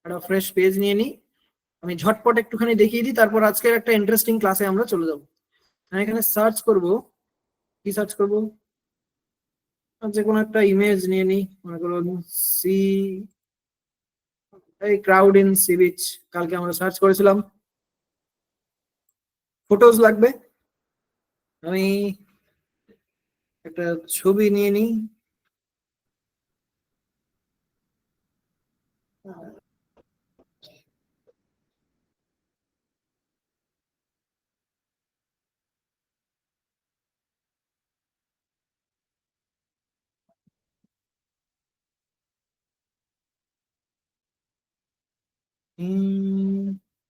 একটা fresh page নিয়ে নিই, আমি ঝটপট একটুখানি দেখিয়ে দিই, তারপর আজকের একটা ইন্টারেস্টিং ক্লাসে আমরা চলে যাব। আমি এখানে সার্চ করব, কি সার্চ করব, যে কোনো একটা ইমেজ নিয়ে নিই, মনে করুন সি, এই ক্রাউড ইন সি বিচ, কালকে আমরা সার্চ করেছিলাম। ফটোজ লাগবে, আমি একটা ছবি নিয়ে নিই।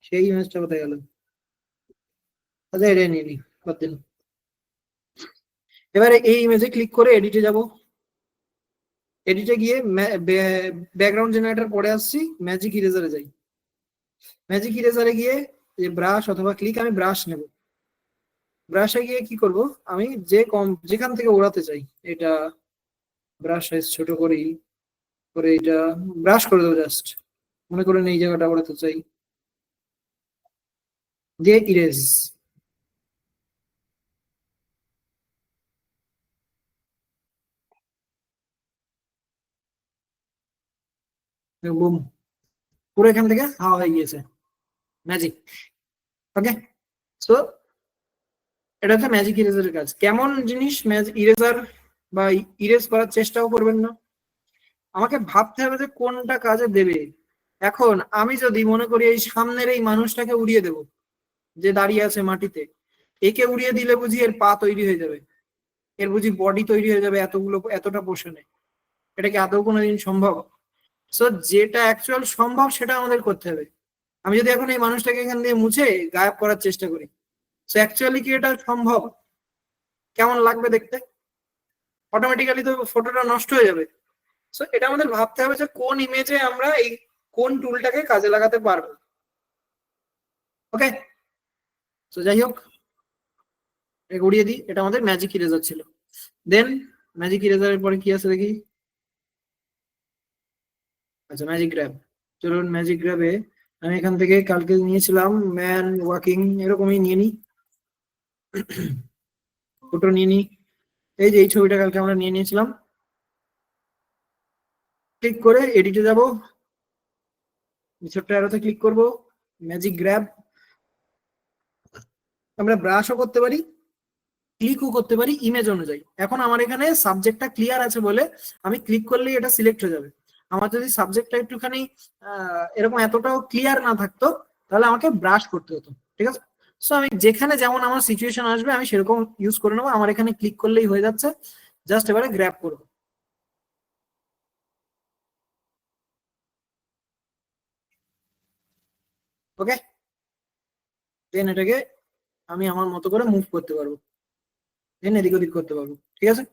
সেই ইমেজটা কোথায় গেল? আচ্ছা, এটা নিয়ে নিই, বাদ দিন। এবারে এই ইমেজে ক্লিক করে এডিটে যাব। এডিটে গিয়ে ব্যাকগ্রাউন্ড জেনারেটর পরে আসছি, ম্যাজিক ইরেজারে যাই। ম্যাজিক ইরেজারে গিয়ে যে ব্রাশ অথবা ক্লিক, আমি ব্রাশ নেব। ব্রাশে গিয়ে কি করব, আমি যেখান থেকে ওড়াতে চাই, এটা ব্রাশ সাইজ ছোট করি, করে এটা ব্রাশ করে দেবো জাস্ট। মনে করেন এই জায়গাটা ওড়াতে চাই, দিয়ে ইরেজ। বুম, পুরো এখান থেকে হাওয়া হয়ে গিয়েছে, ম্যাজিক। ওকে, সো এটা হচ্ছে ম্যাজিক ইরেজারের কাজ। কেমন জিনিস ম্যাজিক ইরেজার, বা ইরেজ করার চেষ্টাও করবেন না, আমাকে ভাবতে হবে যে কোনটা কাজে দেবে। এখন আমি যদি মনে করি এই সামনের এই মানুষটাকে উড়িয়ে দেব, যে দাঁড়িয়ে আছে মাটিতে, একে উড়িয়ে দিলে বুঝি এর পা তৈরি হয়ে যাবে, এর বুঝি বডি তৈরি হয়ে যাবে এতগুলো এতটা পোর্শনে? এটা কি আদৌ কোনোদিন সম্ভব? সো যেটা অ্যাকচুয়াল সম্ভব সেটা আমাদের করতে হবে। আমি যদি এখন এই মানুষটাকে এখান দিয়ে মুছে গায়েব করার চেষ্টা করি, সো অ্যাকচুয়ালি কি এটা সম্ভব? কেমন লাগবে দেখতে? অটোমেটিক্যালি তো ফটোটা নষ্ট হয়ে যাবে। সো এটা আমাদের ভাবতে হবে যে কোন ইমেজে আমরা এই কোন টুলটাকে কাজে লাগাতে পারবো। ওকে, তো যাই হোক, উড়িয়ে দিই। এটা আমাদের ম্যাজিক ইরেজার ছিল। দেন ম্যাজিক ইরেজারের পরে কি আছে দেখি। আচ্ছা, ম্যাজিক গ্র্যাব। চলুন ম্যাজিক গ্র্যাবে আমি এখান থেকে কালকে নিয়েছিলাম ম্যান ওয়াকিং, এরকমই নিয়ে নিই, ফটো নিয়ে নিই। এই যে এই ছবিটা কালকে আমরা নিয়ে নিয়েছিলাম। ক্লিক করে এডিটে যাব, ছোট্ট অ্যারোতে ক্লিক করব, ম্যাজিক গ্র্যাব। আমরা ব্রাশও করতে পারি, ক্লিকও করতে পারি ইমেজ অনুযায়ী। এখন আমার এখানে সাবজেক্টটা ক্লিয়ার আছে বলে আমি ক্লিক করলেই এটা সিলেক্ট হয়ে যাবে। আমার যদি সাবজেক্টটা একটুখানি এরকম এতটাও ক্লিয়ার না থাকতো, তাহলে আমাকে ব্রাশ করতে হতো। ঠিক আছে, সো আমি যেখানে যেমন আমার সিচুয়েশন আসবে আমি সেরকম ইউজ করে নেবো। আমার এখানে ক্লিক করলেই হয়ে যাচ্ছে, জাস্ট এবারে গ্র্যাব করবো। ওকে, দেন এটাকে আমি আমার মতো করে মুভ করতে পারবো, দেন এদিক ওদিক করতে পারবো। ঠিক আছে,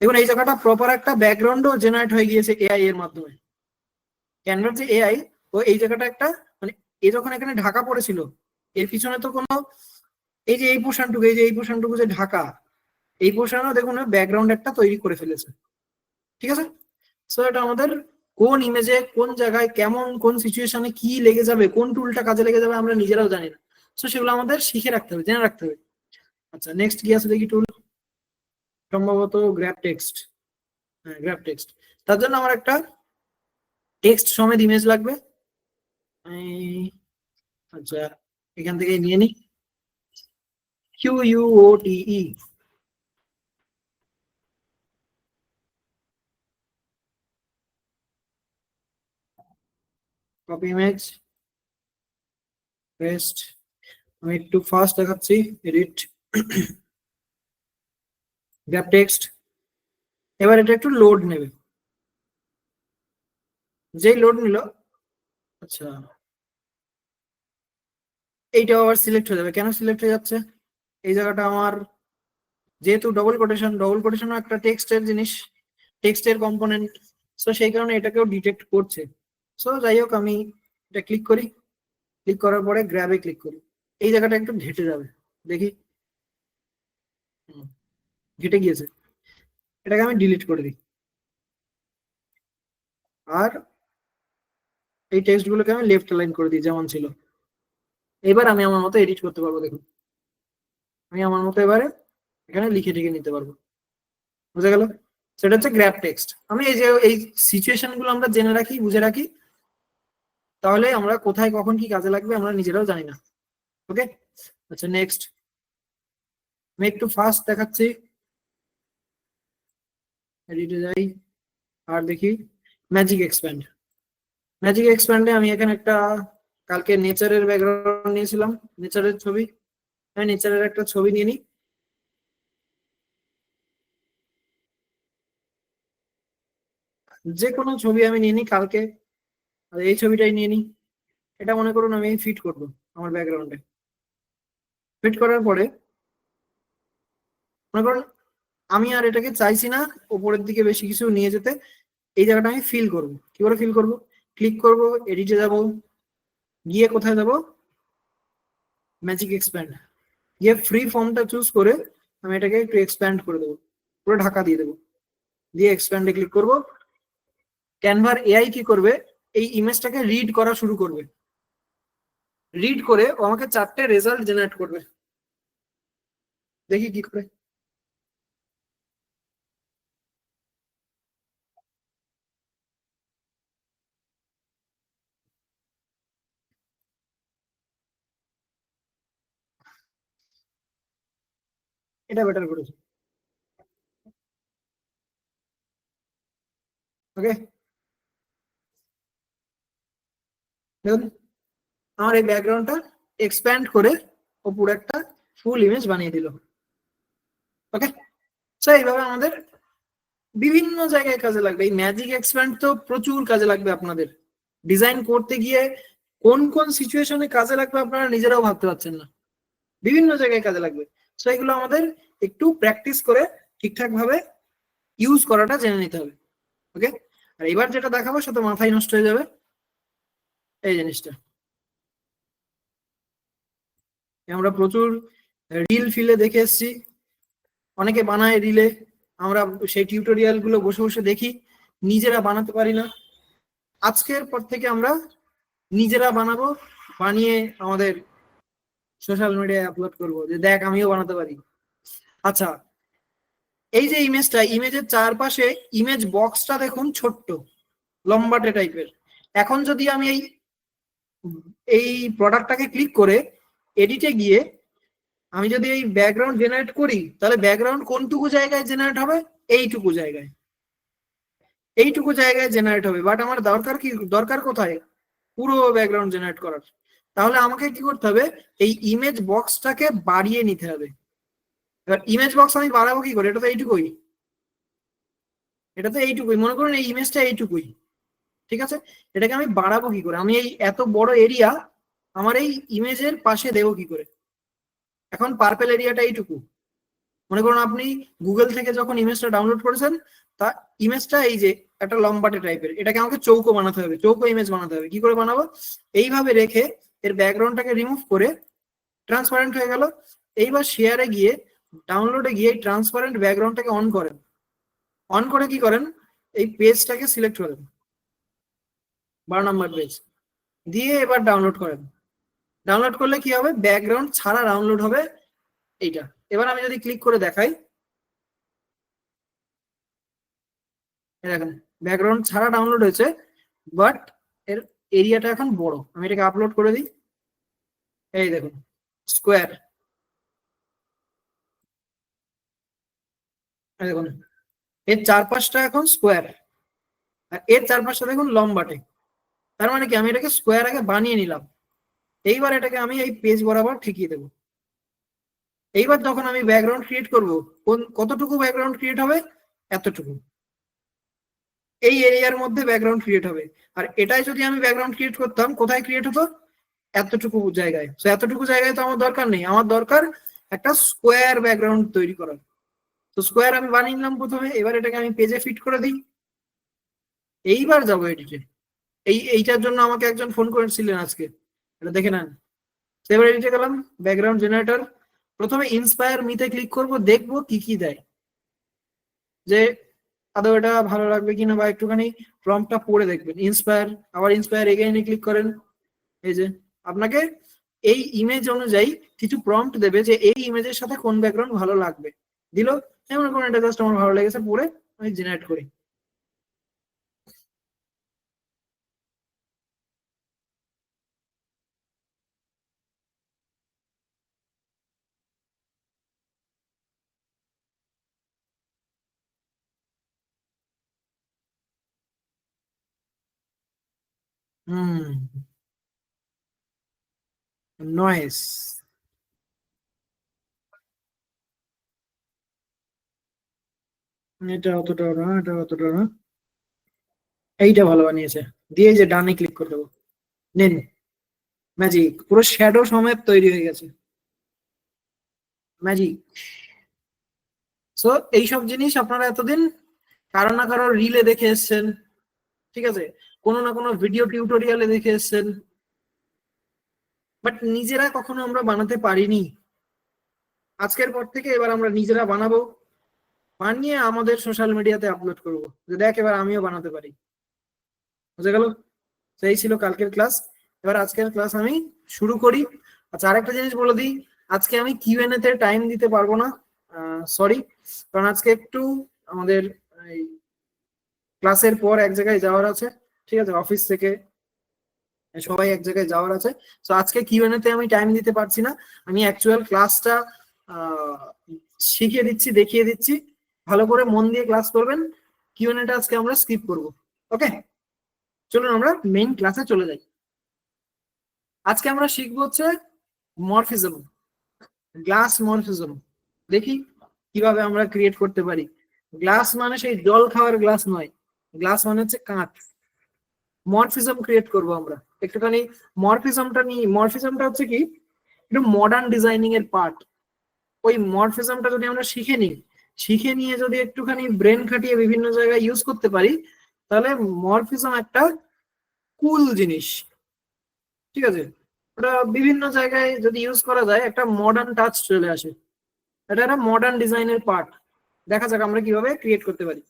দেখুন এই জায়গাটা প্রপার একটা ব্যাকগ্রাউন্ডও জেনারেট হয়ে গিয়েছে এআই এর মাধ্যমে। ক্যানভার যে এআই, ও এই জায়গাটা একটা, মানে এ যখন এখানে ঢাকা পড়েছিল, এর পিছনে তো কোনো, এই যে এই পোর্শনটুকু, এই যে এই পোর্শনটুকু যে ঢাকা, এই পোর্শনও দেখুন ব্যাকগ্রাউন্ড একটা তৈরি করে ফেলেছে। ঠিক আছে, সো এটা আমাদের কোন ইমেজে কোন জায়গায় কেমন কোন সিচুয়েশনে কি লেগে যাবে, কোন টুলটা কাজে লেগে যাবে আমরা নিজেরাও জানি না। সো সেগুলো আমাদের শিখে রাখতে হবে, জেনে রাখতে হবে। আচ্ছা, নেক্সট কি আছে দেখি টুল, সম্ভবত গ্র্যাব টেক্সট। হ্যাঁ, গ্র্যাব টেক্সট। তার জন্য আমার একটা টেক্সট সমেত ইমেজ লাগবে। আচ্ছা, এখান থেকে নিয়ে নিই, QUOTE, কপি ইমেজ, পেস্ট। আমি একটু ফাস্ট দেখাচ্ছি, এডিট, গ্র্যাব টেক্সট। এবার এটা একটু লোড নেবে, যেই লোড নিল, আচ্ছা এইটাও আবার সিলেক্ট হয়ে যাবে। কেন সিলেক্ট হয়ে যাচ্ছে? এই জায়গাটা আমার যেহেতু ডবল কোটেশন একটা টেক্সটের জিনিস, টেক্সটের কম্পোনেন্ট, সো সেই কারণে এটাকেও ডিটেক্ট করছে। সো যাই হোক, আমি এটা ক্লিক করি, ক্লিক করার পরে গ্র্যাবে ক্লিক করি, এই জায়গাটা একটু ঘেটে যাবে, দেখি। ঘেটে গিয়েছে, এটাকে আমি ডিলিট করে দিই। আর এই টেক্সট গুলোকে আমি লেফট অ্যালাইন করে দিই যেমন ছিল। এবার আমি আমার মতো এডিট করতে পারবো। দেখুন আমি আমার মতো এবারে এখানে লিখে টিখে নিতে পারবো। বুঝে গেল? সেটা হচ্ছে গ্র্যাব টেক্সট। আমি এই যে এই সিচুয়েশন গুলো আমরা জেনে রাখি, বুঝে রাখি, তাহলে আমরা কোথায় কখন কি কাজে লাগবে আমরা নিজেরাও জানি না। ওকে, আচ্ছা নেক্সট। আমি একটু ফাস্ট দেখাচ্ছি, এডিটে যাই আর দেখি ম্যাজিক এক্সপ্যান্ড। ম্যাজিক এক্সপ্যান্ডে আমি এখানে একটা কালকে নেচারের ব্যাকগ্রাউন্ড নিয়েছিলাম, নেচারের ছবি। আমি নেচারের একটা ছবি নিয়ে নিই, যে কোনো ছবি আমি নিয়ে নিই কালকে, আর এই ছবিটাই নিয়ে নিই। এটা মনে করুন আমি ফিট করবো আমার ব্যাকগ্রাউন্ডে। ফিট করার পরে মনে করুন আমি আর এটাকে চাইছি না উপরের দিকে বেশি কিছু নিয়ে যেতে। এই জায়গাটা আমি ফিল করবো। কি করে ফিল করবো? ক্লিক করবো, এডিটে যাব, গিয়ে কোথায় যাব, ম্যাজিক এক্সপ্যান্ড, গিয়ে ফ্রি ফর্মটা চুজ করে আমি এটাকে একটু এক্সপ্যান্ড করে দেবো, পুরো ঢাকা দিয়ে দেবো, দিয়ে এক্সপ্যান্ডে ক্লিক করবো। ক্যানভার এআই কি করবে, এই ইমেজটাকে রিড করা শুরু করবে। রিড করে ও আমাকে 4টে রেজাল্ট জেনারেট করবে। দেখি কি করে। এটা বেটার করেছে। ওকে, দেখুন আমার এই ব্যাকগ্রাউন্ডটা এক্সপ্যান্ড করে ও পুরো একটা ফুল ইমেজ বানিয়ে দিল। ওকে, তো এইভাবে আমাদের বিভিন্ন জায়গায় কাজে লাগবে। এই ম্যাজিক এক্সপ্যান্ড তো প্রচুর কাজে লাগবে আপনাদের ডিজাইন করতে গিয়ে। কোন কোন সিচুয়েশনে কাজে লাগবে আপনারা নিজেরাও ভাবতে পারছেন না, বিভিন্ন জায়গায় কাজে লাগবে। তো এগুলো আমাদের একটু প্র্যাকটিস করে ঠিকঠাক ভাবে ইউজ করাটা জেনে নিতে হবে। ওকে, আর এবার যেটা দেখাবো সেটা মাথায় নষ্ট হয়ে যাবে। এই জিনিসটা আমরা প্রচুর রিল ফিলে দেখে এসেছি, অনেকে বানায় রিলে, আমরা সেই টিউটোরিয়াল গুলো বসে বসে দেখি, নিজেরা বানাতে পারি না। আজকের পর থেকে আমরা নিজেরা বানাবো, বানিয়ে আমাদের সোশ্যাল মিডিয়ায় আপলোড করবো যে দেখ আমিও বানাতে পারি। আচ্ছা, এই যে ইমেজটা, ইমেজের চারপাশে ইমেজ বক্সটা দেখুন ছোট্ট লম্বাটে টাইপের। এখন যদি আমি এই এই প্রোডাক্টটাকে ক্লিক করে এডিটে গিয়ে আমি যদি এই ব্যাকগ্রাউন্ড জেনারেট করি, তাহলে ব্যাকগ্রাউন্ড কোনটুকু জায়গায় জেনারেট হবে? এইটুকু জায়গায়, এইটুকু জায়গায় জেনারেট হবে। বাট আমার দরকার কি, দরকার কোথায়? পুরো ব্যাকগ্রাউন্ড জেনারেট করার। তাহলে আমাকে কি করতে হবে? এই ইমেজ বক্সটাকে বাড়িয়ে নিতে হবে। এবার ইমেজ বক্স আমি বাড়াবো কি করে? এটা তো এইটুকুই, এটা তো এইটুকুই, মনে করুন এই ইমেজটা এইটুকুই, ঠিক আছে? এটাকে আমি বাড়াবো কি করে? আমি এই এত বড় এরিয়া আমার এই ইমেজের পাশে দেবো কি করে? এখন পার্পেল এরিয়াটা এইটুকু, মনে করুন আপনি গুগল থেকে যখন ইমেজটা ডাউনলোড করেছেন, তা ইমেজটা এই যে একটা লম্বাটে টাইপের, এটাকে আমাকে চৌকো বানাতে হবে, চৌকো ইমেজ বানাতে হবে। কি করে বানাবো? এইভাবে রেখে এর ব্যাকগ্রাউন্ডটাকে রিমুভ করে ট্রান্সপারেন্ট হয়ে গেল। এইবার শেয়ারে গিয়ে, ডাউনলোডে গিয়ে ট্রান্সপারেন্ট ব্যাকগ্রাউন্ডটাকে অন করেন। অন করে কি করেন? এই পেজটাকে সিলেক্ট করেন, 12 নম্বর পেজ, দিয়ে এবার ডাউনলোড করেন। ডাউনলোড করলে কি হবে? ব্যাকগ্রাউন্ড ছাড়া ডাউনলোড হবে এইটা। এবার আমি যদি ক্লিক করে দেখাই, দেখেন ব্যাকগ্রাউন্ড ছাড়া ডাউনলোড হয়েছে, বাট এর এরিয়াটা এখন বড়। আমি এটাকে আপলোড করে দিই, এই দেখুন স্কোয়ার, দেখুন এর চারপাশটা এখন স্কোয়ার, আর এর চারপাশটা দেখুন লম্বাটে। তার মানে কি, আমি এটাকে স্কোয়ার আগে বানিয়ে নিলাম। এইবার এটাকে আমি এই পেজ বরাবর ঠিকিয়ে দেবো। এইবার যখন আমি ব্যাকগ্রাউন্ড ক্রিয়েট করব, কতটুকু ব্যাকগ্রাউন্ড ক্রিয়েট হবে? এতটুকু, এই এরিয়ার মধ্যে ব্যাকগ্রাউন্ড ক্রিয়েট হবে। আর এটাই যদি আমি ব্যাকগ্রাউন্ড ক্রিয়েট করতাম, কোথায় ক্রিয়েট হতো? এতটুকু জায়গায়। তো এতটুকু জায়গায় তো আমার দরকার নেই, আমার দরকার একটা স্কোয়ার ব্যাকগ্রাউন্ড তৈরি করার। তো স্কোয়ার আমি বানিয়ে নিলাম প্রথমে, এবার এটাকে আমি পেজে ফিট করে দিই। এইবার যাবো এডিটে। এইটার জন্য আমাকে একজন ফোন করেছিলেন আজকে, এটা দেখে নেন। এবার এডিটে গেলাম, ব্যাকগ্রাউন্ড জেনারেটর, প্রথমে ইন্সপায়ার মিতে ক্লিক করব, দেখবো কি কি দেয়। যে আদৌ এটা ভালো লাগবে কিনা, বা একটুখানি প্রম্পটটা পড়ে দেখবেন। ইন্সপায়ার, আবার ইন্সপায়ার এগেইনে ক্লিক করেন। এই যে আপনাকে এই ইমেজ অনুযায়ী কিছু প্রম্পট দেবে যে এই ইমেজের সাথে কোন ব্যাকগ্রাউন্ড ভালো লাগবে। দিল, এমন কোন একটা জাস্ট আমার ভালো লেগেছে, পড়ে আমি জেনারেট করি। হুম, নয়েস, এটা অতটা না, এটা অতটা না, এইটা ভালো বানিয়েছে। দিয়ে এই যে ডানে ক্লিক করে দেবো, নেন, ম্যাজিক, পুরো শ্যাডো সমেত তৈরি হয়ে গেছে, ম্যাজিক। সো এইসব জিনিস আপনারা এতদিন কারো না কারো রিলে দেখে এসছেন, ঠিক আছে, কোনো না কোনো ভিডিও টিউটোরিয়ালে দেখে এসছেন, বাট নিজেরা কখনো আমরা বানাতে পারিনি। আজকের পর থেকে এবার আমরা নিজেরা বানাবো, বানিয়ে আমাদের সোশ্যাল মিডিয়াতে আপলোড করবো, যে দেখ এবার আমিও বানাতে পারি। বুঝে গেল? সেই ছিল কালকের ক্লাস। এবার আজকের ক্লাস আমি শুরু করি। আচ্ছা, আরেকটা জিনিস বলে দিই, আজকে আমি কিউএনএ তে টাইম দিতে পারবো না, সরি, কারণ আজকে একটু আমাদের ক্লাসের পর এক জায়গায় যাওয়ার আছে, ঠিক আছে, অফিস থেকে সবাই এক জায়গায় যাওয়ার আছে। তো আজকে কিউএনএ তে আমি টাইম দিতে পারছি না। আমি অ্যাকচুয়াল ক্লাসটা শিখিয়ে দিচ্ছি, দেখিয়ে দিচ্ছি, ভালো করে মন দিয়ে ক্লাস করবেন। কিউএনএ টা আজকে আমরা স্কিপ করব। ওকে, চলুন আমরা মেইন ক্লাসে চলে যাই। আজকে আমরা শিখবো হচ্ছে মরফিজম, গ্লাস মরফিজম। দেখি কিভাবে আমরা ক্রিয়েট করতে পারি। গ্লাস মানে সেই জল খাওয়ার গ্লাস নয়, গ্লাস মানে হচ্ছে কাঁচ। মরফিজম ক্রিয়েট করব আমরা একটুখানি। মরফিজমটা নিয়ে, মরফিজমটা হচ্ছে কি, একটু মডার্ন ডিজাইনিং এর পার্ট। ওই মরফিজমটা যদি আমরা শিখে নিই, শিখে নিয়ে যদি একটুখানি ব্রেন খাটিয়ে বিভিন্ন জায়গায় ইউজ করতে পারি, তাহলে মরফিজম একটা কুল জিনিস, ঠিক আছে। ওটা বিভিন্ন জায়গায় যদি ইউজ করা যায়, একটা মডার্ন টাচ চলে আসে। এটা একটা মডার্ন ডিজাইনের পার্ট। দেখা যাক আমরা কিভাবে ক্রিয়েট করতে পারি।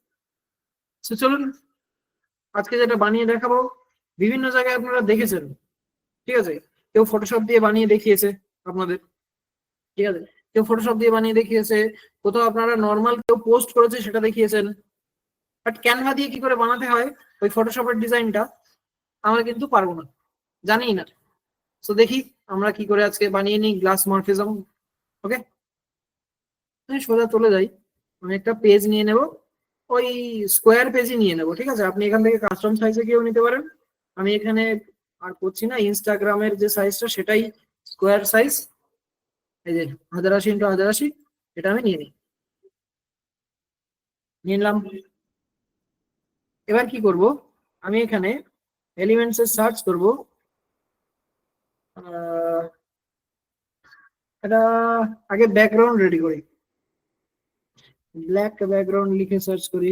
তো চলুন, আজকে যেটা বানিয়ে দেখাবো, বিভিন্ন জায়গায় আপনারা দেখেছেন, ঠিক আছে, কেউ ফটোশপ দিয়ে বানিয়ে দেখিয়েছে আপনাদের, ঠিক আছে, কেউ ফটোশপ দিয়ে বানিয়ে দেখিয়েছে, কোথাও আপনারা নর্মাল কেউ পোস্ট করেছে সেটা দেখিয়েছেন, বাট ক্যানভা দিয়ে কি করে বানাতে হয় ওই ফটোশপের ডিজাইনটা আমরা কিন্তু পারবো না, জানি না। তো দেখি আমরা কি করে আজকে বানিয়ে নিই গ্লাস মরফিজম। ওকে, সোজা চলে যাই, আমি একটা পেজ নিয়ে নেব, ওই স্কোয়ার পেজই নিয়ে নেব, ঠিক আছে। আপনি এখান থেকে কাস্টম সাইজে গিয়েও নিতে পারেন। আমি এখানে আর করছি না, ইনস্টাগ্রামের যে সাইজটা সেটাই স্কোয়ার সাইজ, এই যে 1080x1080, এটা আমি নিয়ে নিই, নিয়ে নিলাম। এবার কি করব, আমি এখানে এলিমেন্টস এ সার্চ করব, এটা আগে ব্যাকগ্রাউন্ড রেডি করি, ব্ল্যাক ব্যাকগ্রাউন্ড লিখে সার্চ করি,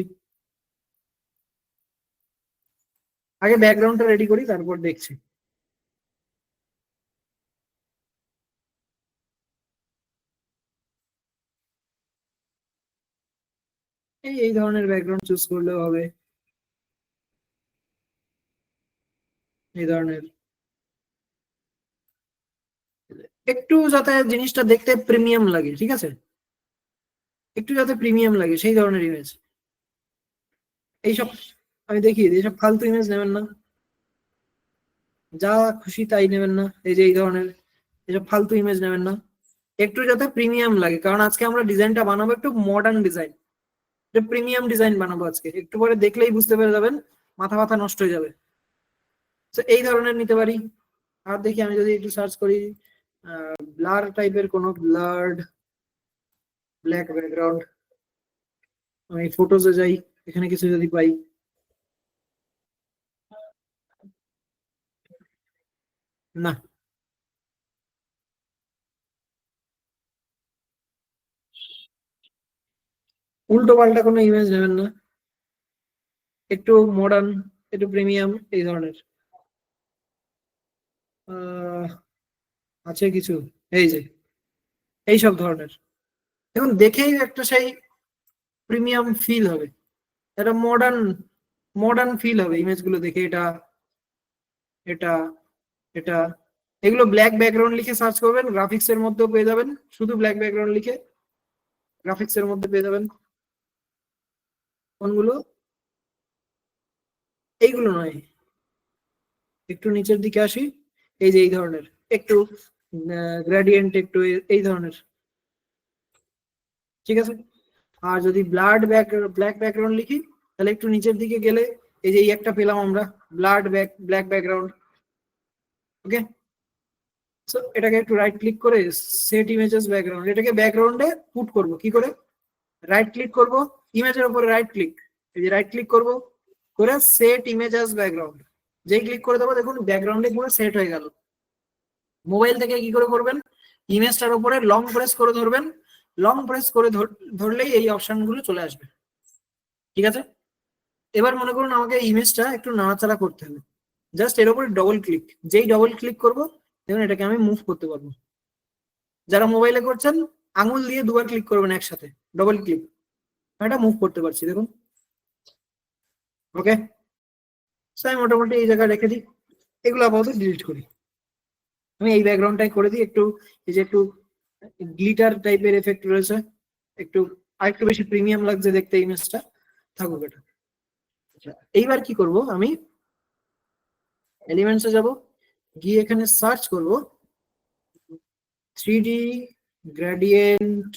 আগে ব্যাকগ্রাউন্ডটা রেডি করি তারপর দেখছি। এই ধরনের ব্যাকগ্রাউন্ড চুজ করলেও হবে, এই ধরনের, একটু যাতে জিনিসটা দেখতে প্রিমিয়াম লাগে, ঠিক আছে, একটু যাতে প্রিমিয়াম লাগে সেই ধরনের ইমেজ। এইসব আমি দেখিয়ে দিই, এইসব ফালতু ইমেজ নেবেন না, যা খুশি তাই নেবেন না, এই যে এই ধরনের এইসব ফালতু ইমেজ নেবেন না, একটু যাতে প্রিমিয়াম লাগে, কারণ আজকে আমরা ডিজাইনটা বানাবো একটু মডার্ন ডিজাইন, প্রিমিয়াম ডিজাইন বানাবো আজকে, একটু পরে দেখলেই বুঝতে পেরে যাবেন, মাথা মাথা নষ্ট হয়ে যাবে। তো এই ধরনের নিতে পারি। আর দেখি আমি যদি একটু সার্চ করি, ব্লার টাইপের কোনো, ব্লার্ড ব্ল্যাক ব্যাকগ্রাউন্ড, আমি ফটোজে যাই, এখানে কিছু যদি পাই, না, উল্টো পাল্টা কোনো ইমেজ নেবেন না, একটু মডার্ন, একটু প্রিমিয়াম এই ধরনের। আহ, আছে কিছু, এই যে এইসব ধরনের, এখন দেখেই একটা সেই প্রিমিয়াম ফিল হবে। একটা মডার্ন মডার্ন ফিল হবে ইমেজগুলো দেখে। এটা এটা এটা এগুলো ব্ল্যাক ব্যাকগ্রাউন্ড লিখে সার্চ করবেন, গ্রাফিক্স এর মধ্যেও পেয়ে যাবেন। শুধু ব্ল্যাক ব্যাকগ্রাউন্ড লিখে গ্রাফিক্স এর মধ্যে পেয়ে যাবেন। কোনগুলো? এইগুলো নয়, একটু নিচের দিকে আসি। এই যে এই ধরনের একটু গ্রেডিয়েন্ট, একটু এই ধরনের, ঠিক আছে। আর যদি ব্ল্যাক ব্যাকগ্রাউন্ড লিখি, তাহলে একটু নিচের দিকে গেলে এই যে এই একটা পেলাম আমরা, ব্ল্যাক ব্যাকগ্রাউন্ড। ওকে, সো এটাকে একটু রাইট ক্লিক করে সেট ইমেজেস ব্যাকগ্রাউন্ড, এটাকে ব্যাকগ্রাউন্ডে পুট করব কি করে? রাইট ক্লিক করব, ইমেজের উপরে রাইট ক্লিক, এই যে রাইট ক্লিক করব করে সেট ইমেজেস ব্যাকগ্রাউন্ড, যেই ক্লিক করে দেবো দেখুন ব্যাকগ্রাউন্ডে পুরো সেট হয়ে গেল। মোবাইল থেকে কি করে করবেন? ইমেজটার উপরে লং প্রেস করে ধরবেন, লং প্রেস করে ধরলেই এই অপশনগুলো চলে আসবে, ঠিক আছে। এবার মনে করুন আমাকে ইমেজটা একটু নাড়াচাড়া করতে হবে, জাস্ট এর উপরে ডবল ক্লিক, যেই ডবল ক্লিক করব দেখুন এটাকে আমি মুভ করতে পারবো। যারা মোবাইলে করছেন আঙুল দিয়ে দুবার ক্লিক করবেন একসাথে, ডবল ক্লিক, এটা মুভ করতে পারছি দেখুন। ওকে, আমি মোটামুটি এই জায়গায় রেখে দিই, এগুলো আপাতত ডিলিট করি। আমি এই ব্যাকগ্রাউন্ডটাই করে দিই একটু, এই যে একটু গ্লিটার টাইপের এফেক্ট রয়েছে, একটু আরেকটু বেশি প্রিমিয়াম লাগছে দেখতে ইমেজটা, থাকুক এটা। আচ্ছা, এইবার কি করব, আমি এলিমেন্টসে যাব, গিয়ে এখানে সার্চ করব 3D গ্রেডিয়েন্ট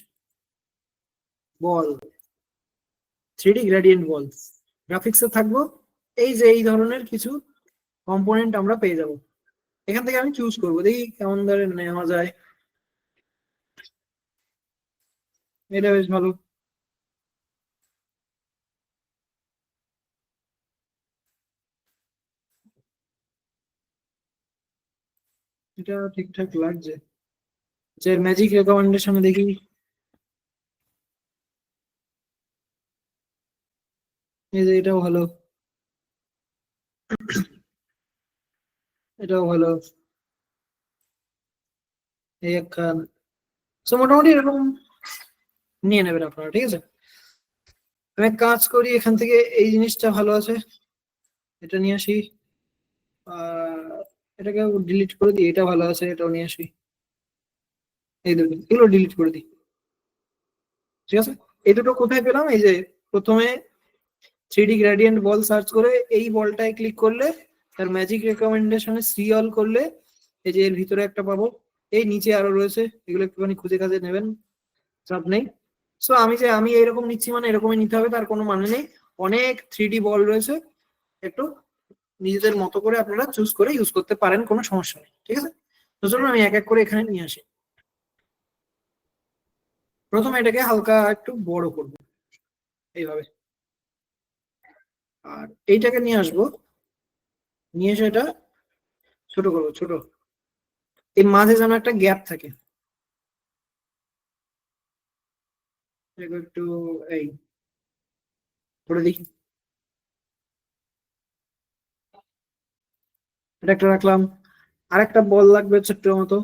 বল, 3D গ্রেডিয়েন্ট বল গ্রাফিক্সে থাকবো। এই যে এই ধরনের কিছু কম্পোনেন্ট আমরা পেয়ে যাব, এখান থেকে আমি চুজ করবো, দেখি কেমন ধরে নেওয়া যায়। এটা বেশ ভালো, এটা ঠিকঠাক লাগছে। যে ম্যাজিক রেকমেন্ডেশনে দেখি, এই যে এটাও ভালো, এটাও ভালো, এই একখান। সো মোটামুটি এরকম নিয়ে নেবেন আপনারা, ঠিক আছে। আমি এক কাজ করি, এখান থেকে এই জিনিসটা ভালো আছে, এটা নিয়ে আসি, এটাকে ডিলিট করে দিই, এটা ভালো আছে, এটাও নিয়ে আসি, এই দুটো এগুলো ডিলিট করে দিই, ঠিক আছে। এই দুটো কোথায় পেলাম? এই যে প্রথমে 3D গ্রেডিয়েন্ট বল সার্চ করে এই বলটায় ক্লিক করলে, তার ম্যাজিক রেকমেন্ডেশনে সি অল করলে এই যে এর ভিতরে একটা পাবো, এই নিচে আরো রয়েছে, এগুলো একটুখানি খুঁজে কাজে নেবেন, চাপ নেই। সো আমি এরকম নিচ্ছি মানে এরকমই নিতে হবে তার কোনো মানে নেই, অনেক 3D বল রয়েছে, একটু নিজেদের মতো করে আপনারা চুজ করে ইউজ করতে পারেন, কোনো সমস্যা নেই, ঠিক আছে। তো চলুন আমি এক এক করে এখানে নিয়ে আসি। প্রথমে এটাকে হালকা একটু বড় করবো এইভাবে, আর এইটাকে নিয়ে আসবো, নিয়ে এসে এটা ছোট করবো, ছোট, এই মাঝে যেন একটা গ্যাপ থাকে, একটু এই করে দিই, এটা একটা রাখলাম। আরেকটা বল লাগবে ছোট্ট মতো,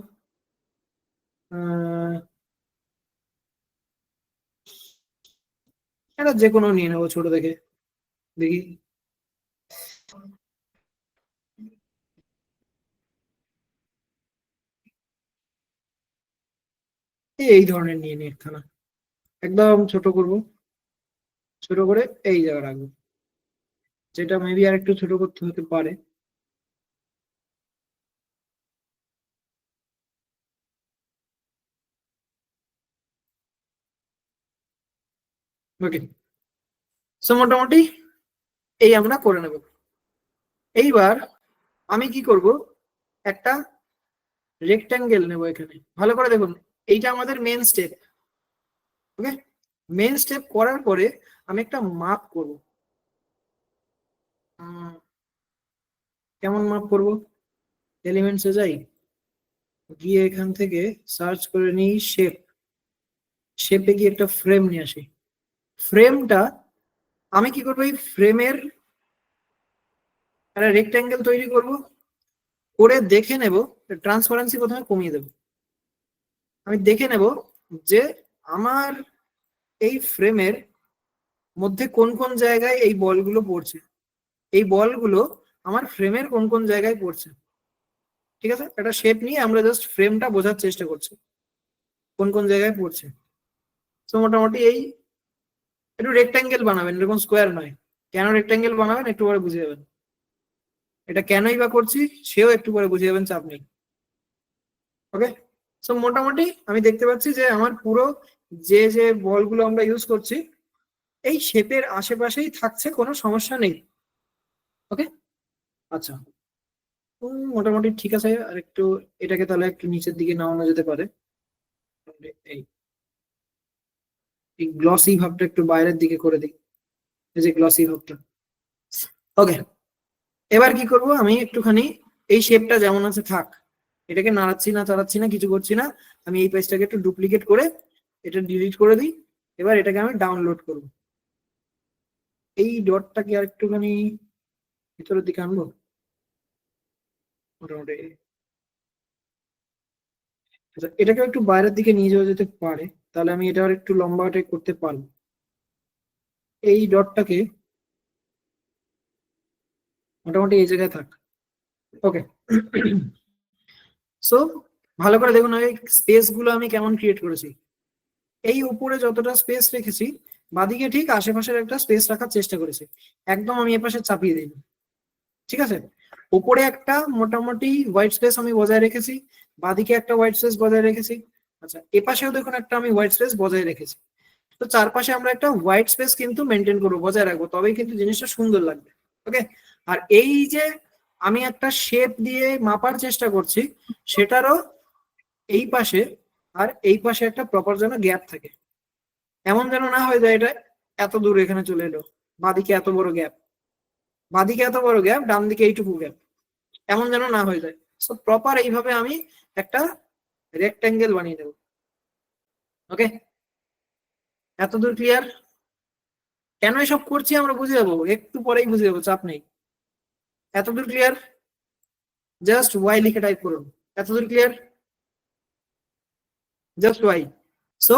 আহ এটা যে কোনো নিয়ে নেবো ছোট দেখে, দেখি। এই ধরনের নিয়ে নিই একখানা, একদম ছোট করব, ছোট করে এই জায়গা রাখবো, যেটা মেবি আর একটু ছোট করতে হতে পারে। ওকে, সো মোটামুটি এই আমরা করে নেব। এইবার আমি কি করব, একটা রেক্টাঙ্গেল নেব, এখানে ভালো করে দেখুন, এইটা আমাদের মেন স্টেপ। ওকে, মেন স্টেপ করার পরে আমি একটা মাপ করব, কেমন মাপ করব? এলিমেন্টসে যাই, গিয়ে এখান থেকে সার্চ করে নিই শেপ, শেপে গিয়ে একটা ফ্রেম নিয়ে আসি। ফ্রেমটা আমি কি করবো, এই ফ্রেমের একটা রেক্টাঙ্গেল তৈরি করব, করে দেখে নেব, ট্রান্সপারেন্সি প্রথমে কমিয়ে দেব, আমি দেখে নেব যে আমার এই ফ্রেমের মধ্যে কোন কোন জায়গায় এই বলগুলো পড়ছে, এই বলগুলো আমার ফ্রেমের কোন কোন জায়গায় পড়ছে। ঠিক আছে, একটা শেপ নিয়ে আমরা জাস্ট ফ্রেমটা বোঝার চেষ্টা করছি কোন কোন জায়গায় পড়ছে। তো মোটামুটি এই একটু রেক্ট্যাঙ্গেল বানাবেন, এরকম স্কোয়ার নয়। কেন রেক্ট্যাঙ্গেল বানাবেন একটু পরে বুঝে যাবেন, এটা কেনই বা করছি সেও একটু পরে বুঝে যাবেন, চাপ নেই। ওকে, সো মোটামুটি আমি দেখতে পাচ্ছি যে আমার পুরো যে যে বলগুলো আমরা ইউজ করছি এই শেপের আশেপাশেই থাকছে, কোনো সমস্যা নেই। ওকে, আচ্ছা, মোটামুটি ঠিক আছে। আর একটু এটাকে তাহলে একটু নিচের দিকে নামানো যেতে পারে, এই এই গ্লসি ভাবটা একটু বাইরের দিকে করে দিই, এই যে গ্লসি ভাবটা। ওকে, এবার কি করব, আমি একটুখানি এই শেপটা যেমন আছে থাক, এটাকে নাড়াচ্ছি না চাড়াচ্ছি না কিছু করছি না, আমি এই পেজটাকে একটু ডুপ্লিকেট করে এটা ডিলিট করে দিই। এবার এটাকে আমি ডাউনলোড করব, এই ডটটাকে আর একটুখানি ভিতরের দিকে আনবো মোটামুটি। আচ্ছা, এটাকে একটু বাইরের দিকে নিয়ে যাওয়া যেতে পারে, তাহলে আমি এটা আর একটু লম্বাটে করতে পারবো। এই ডটটাকে মোটামুটি এই জায়গায় থাক। ওকে, সো ভালো করে দেখুন এই স্পেস গুলো আমি কেমন ক্রিয়েট করেছি। এই উপরে যতটা স্পেস রেখেছি বাদিকে ঠিক আশেপাশের একটা স্পেস রাখার চেষ্টা করেছি, একদম আমি এপাশে চাপিয়ে দিই। ঠিক আছে, উপরে একটা মোটামুটি হোয়াইট স্পেস আমি বজায় রেখেছি, বাদিকে একটা হোয়াইট স্পেস বজায় রেখেছি। আচ্ছা, এপাশেও দেখুন একটা আমি হোয়াইট স্পেস বজায় রেখেছি। তো চারপাশে আমরা একটা হোয়াইট স্পেস কিন্তু মেনটেন করবো, বজায় রাখবো, তবেই কিন্তু জিনিসটা সুন্দর লাগবে। ওকে, আর এই যে আমি একটা শেপ দিয়ে মাপার চেষ্টা করছি সেটারও এই পাশে আর এই পাশে একটা প্রপার যেন গ্যাপ থাকে, এমন যেন না হয়ে যায় এটা এত দূর এখানে চলে এলো, বাদিকে এত বড় গ্যাপ, বাদিকে এত বড় গ্যাপ, ডান দিকে এইটুকু গ্যাপ, এমন যেন না হয়ে যায়। সো প্রপার এইভাবে আমি একটা রেক্ট্যাঙ্গেল বানিয়ে দেবো। ওকে, এত দূর ক্লিয়ার? কেন এসব করছি আমরা বুঝে যাবো, একটু পরেই বুঝে যাবো, চাপ নেই। এত দূর ক্লিয়ার? জাস্ট ওয়াই লিখে টাইপ করুন। এত দূর clear? Just Y. So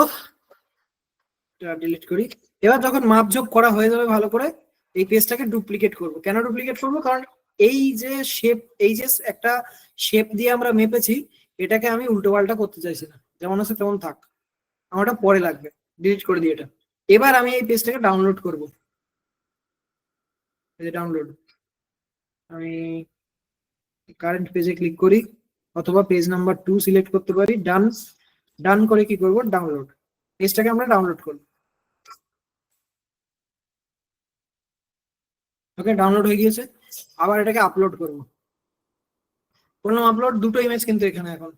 delete করি। এবার যখন মাপঝোপ করা হয়ে যাবে ভালো করে, এই পেজটাকে ডুপ্লিকেট করব। কেন ডুপ্লিকেট করব? কারণ এই যে শেপ, এই যে একটা শেপ দিয়ে আমরা মেপেছি, এটাকে আমি উল্টো পাল্টা করতে চাইছি না, যেমন আছে তেমন থাক, আমারটা পরে লাগবে। ডিলিট করে দিই এটা। এবার আমি এই পেজটাকে ডাউনলোড করব। ডাউনলোড, আমি কারেন্ট পেজে ক্লিক করি অথবা পেজ নাম্বার 2 সিলেক্ট করতে পারি। ডান, ডান করে কি করব, ডাউনলোড। পেজটাকে আমরা ডাউনলোড করব। ওকে, ডাউনলোড হয়ে গিয়েছে। আবার এটাকে আপলোড করব, করলাম আপলোড। দুটো ইমেজ কিন্তু এখানে এখন।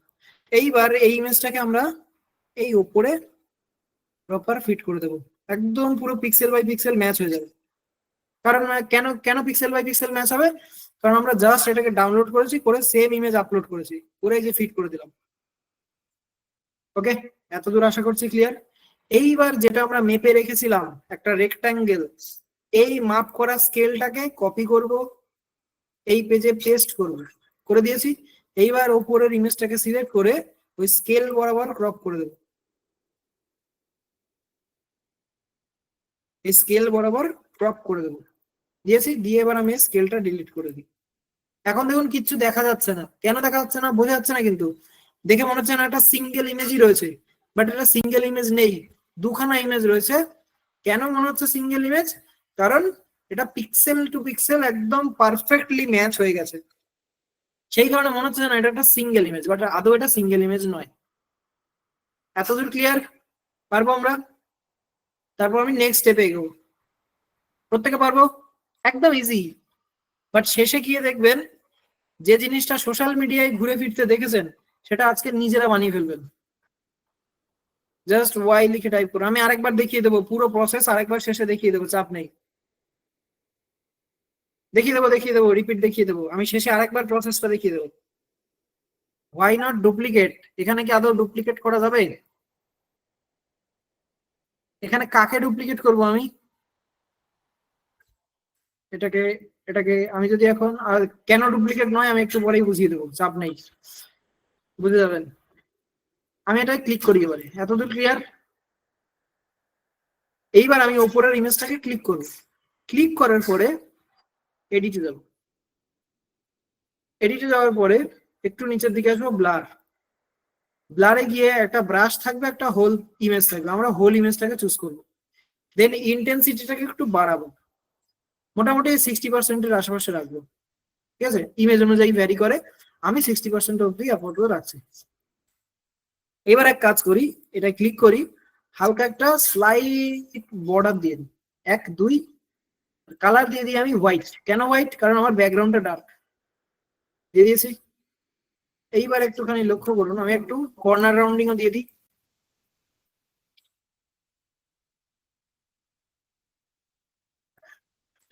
এইবার এই ইমেজটাকে আমরা এই উপরে প্রপার ফিট করে দেবো, একদম পুরো পিক্সেল বাই পিক্সেল ম্যাচ হয়ে যাবে। কারণ কেন কেন পিক্সেল বাই পিক্সেল ম্যাচ হবে? কারণ আমরা জাস্ট এটাকে ডাউনলোড করেছি, করে সেম ইমেজ আপলোড করেছি, করে যে ফিট করে দিলাম। ওকে, এতদূর আশা করছি ক্লিয়ার। এইবার যেটা আমরা মেপে রেখেছিলাম একটা রেক্টাঙ্গেল, এই মাপ করা স্কেলটাকে কপি করব, এই পেজে পেস্ট করব, করে দিয়েছি। এইবার ওপরের ইমেজটাকে সিলেক্ট করে ওই স্কেল বরাবর ক্রপ করে দেবো, এই স্কেল বরাবর ক্রপ করে দেবো, দিয়েছি। দিয়ে এবার আমি স্কেলটা ডিলিট করে দিই। এখন দেখুন কিচ্ছু দেখা যাচ্ছে না। কেন দেখা যাচ্ছে না বোঝা যাচ্ছে না, কিন্তু দেখে মনে হচ্ছে না একটা সিঙ্গেল ইমেজই রয়েছে, বাট এটা সিঙ্গেল ইমেজ নেই, দুখানা ইমেজ রয়েছে। কেন মনে হচ্ছে সিঙ্গেল ইমেজ? কারণ এটা পিক্সেল টু পিক্সেল একদম পারফেক্টলি ম্যাচ হয়ে গেছে, সেই কারণে মনে হচ্ছে না এটা একটা সিঙ্গেল ইমেজ, বাট আদৌ এটা সিঙ্গেল ইমেজ নয়। এতদূর ক্লিয়ার? পারবো আমরা? তারপর আমি নেক্সট স্টেপে এগোবো। প্রত্যেকে পারবো? একদম ইজি। বাট শেষে গিয়ে দেখবেন যে জিনিসটা সোশ্যাল মিডিয়ায় ঘুরে ফিরতে দেখেছেন সেটা আজকে নিজেরা বানিয়ে ফেলবেন। জাস্ট ওয়াই লিখে টাইপ করুন। আমি আরেকবার দেখিয়ে দেবো পুরো প্রসেস, আরেকবার শেষে দেখিয়ে দেবো, চাপ নেই। দেখিয়ে দেবো রিপিট দেখিয়ে দেবো, আমি শেষে আরেকবার প্রসেসটা দেখিয়ে দেবো। Why not duplicate? এখানে কি আদৌ ডুপ্লিকেট করা যাবে? এখানে কাকে ডুপ্লিকেট করব আমি? এটাকে, এটাকে আমি যদি এখন, আর কেন ডুপ্লিকেট নয় আমি একটু পরেই বুঝিয়ে দেবো, চাপ নেই, বুঝে যাবেন। আমি এটা ক্লিক করি এবারে। এতদূর ক্লিয়ার? এইবার আমি উপরের ইমেজটাকে ক্লিক করব, ক্লিক করার পরে এডিটে যাব, এডিটে যাওয়ার পরে একটু নিচের দিকে আসবো, ব্লার, ব্লারে গিয়ে একটা ব্রাশ থাকবে, একটা হোল ইমেজ থাকবে, আমরা হোল ইমেজটাকে চুজ করব। দেন ইন্টেন্সিটিটাকে একটু বাড়াবো, মোটামুটি 60% আশেপাশে রাখবো, ঠিক আছে, ইমেজ অনুযায়ী ভ্যারি করে, আমি 60% অব্দি আপাতত রাখছি। এবার এক কাজ করি, এটা ক্লিক করি, হালকা একটা স্লাইট বর্ডার দিয়ে দিই, 1 2, কালার দিয়ে দিই আমি হোয়াইট। কেন হোয়াইট? কারণ আমার ব্যাকগ্রাউন্ডটা ডার্ক, দিয়ে দিয়েছি। এইবার একটুখানি লক্ষ্য করুন, আমি একটু কর্নার রাউন্ডিংও দিয়ে দিই,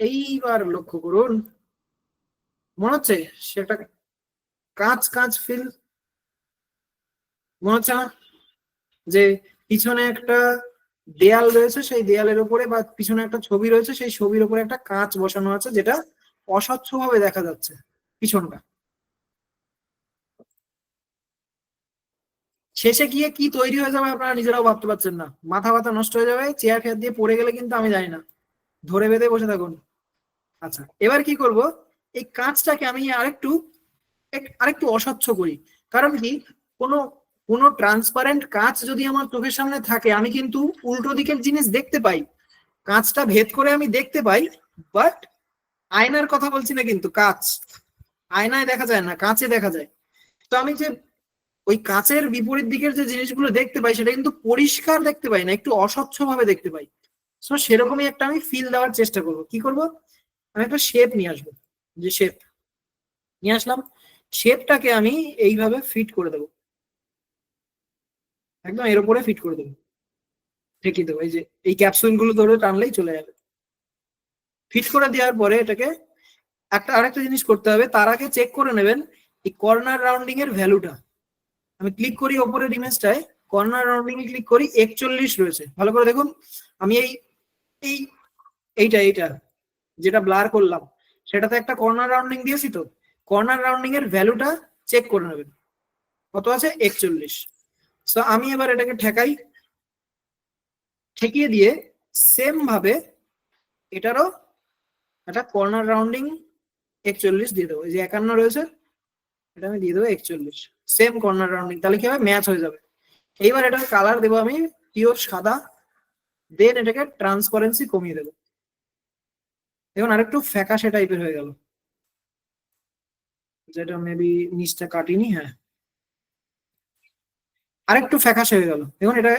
এইবার লক্ষ্য করুন, মনে হচ্ছে সেটা কাঁচ কাঁচ ফিল, মনে হচ্ছে না যে পিছনে একটা দেয়াল রয়েছে, সেই দেয়ালের উপরে বা পিছনে একটা ছবি রয়েছে, সেই ছবির উপরে একটা কাঁচ বসানো আছে, যেটা অস্বচ্ছভাবে দেখা যাচ্ছে পিছনটা। শেষে গিয়ে কি তৈরি হয়ে যাবে আপনারা নিজেরাও ভাবতে পারছেন না, মাথা ব্যথা নষ্ট হয়ে যাবে, চেয়ার ফেয়ার দিয়ে পড়ে গেলে কিন্তু আমি জানি না, ধরে বেঁধে বসে থাকুন। আচ্ছা, এবার কি করব, এই কাঁচটাকে আমি আরেকটু অস্বচ্ছ করি। কারণ কি, কোনো কোনো ট্রান্সপারেন্ট কাঁচ যদি আমার চোখের সামনে থাকে, আমি কিন্তু উল্টো দিকের জিনিস দেখতে পাই, কাঁচটা ভেদ করে আমি দেখতে পাই, বাট আয়নার কথা বলছি না, কিন্তু কাঁচ আয়নায় দেখা যায় না, কাঁচে দেখা যায়। তো আমি যে ওই কাঁচের বিপরীত দিকের যে জিনিসগুলো দেখতে পাই, সেটা কিন্তু পরিষ্কার দেখতে পাই না, একটু অস্বচ্ছ ভাবে দেখতে পাই। তো সেরকমই একটা আমি ফিল দেওয়ার চেষ্টা করব। কি করব, আমি একটা শেপ নিয়ে আসবো, যে শেপ নিয়ে আসলাম, শেপটাকে আমি এইভাবে ফিট করে দেবো, একদম এর উপরে ফিট করে দেবো, ঠেকিয়ে দেবো, এই যে এই ক্যাপসুল গুলো ধরে টানলেই চলে যাবে। ফিট করে দেওয়ার পরে এটাকে আরেকটা জিনিস করতে হবে, তার আগে চেক করে নেবেন এই কর্নার রাউন্ডিং এর ভ্যালুটা। আমি ক্লিক করি ওপরের ইমেজটায়, কর্নার রাউন্ডিং এ ক্লিক করি, 41 রয়েছে, ভালো করে দেখুন। আমি এই এই এইটা যেটা ব্লার করলাম, সেটাতে একটা কর্নার রাউন্ডিং দিয়েছি, তো কর্নার রাউন্ডিং এর ভ্যালুটা চেক করে নেবেন, কত আছে, 41। সো আমি এবার এটাকে ঠেকিয়ে দিয়ে সেম ভাবে এটারও একটা কর্নার রাউন্ডিং 41 দিয়ে দেবো, এই যে 51 রয়েছে, এটা আমি দিয়ে দেবো 41, সেম কর্নার রাউন্ডিং, তাহলে কি হবে, ম্যাচ হয়ে যাবে। এইবার এটার কালার দেবো আমি পিওর সাদা, দেন এটাকে ট্রান্সপারেন্সি কমিয়ে দেবো, দেখুন আরেকটু ফ্যাকাশে টাইপের হয়ে গেল, যেটা মেবি নিচটা কাটিনি, হ্যাঁ আরেকটু ফ্যাকাশে হয়ে গেল, দেখুন এটা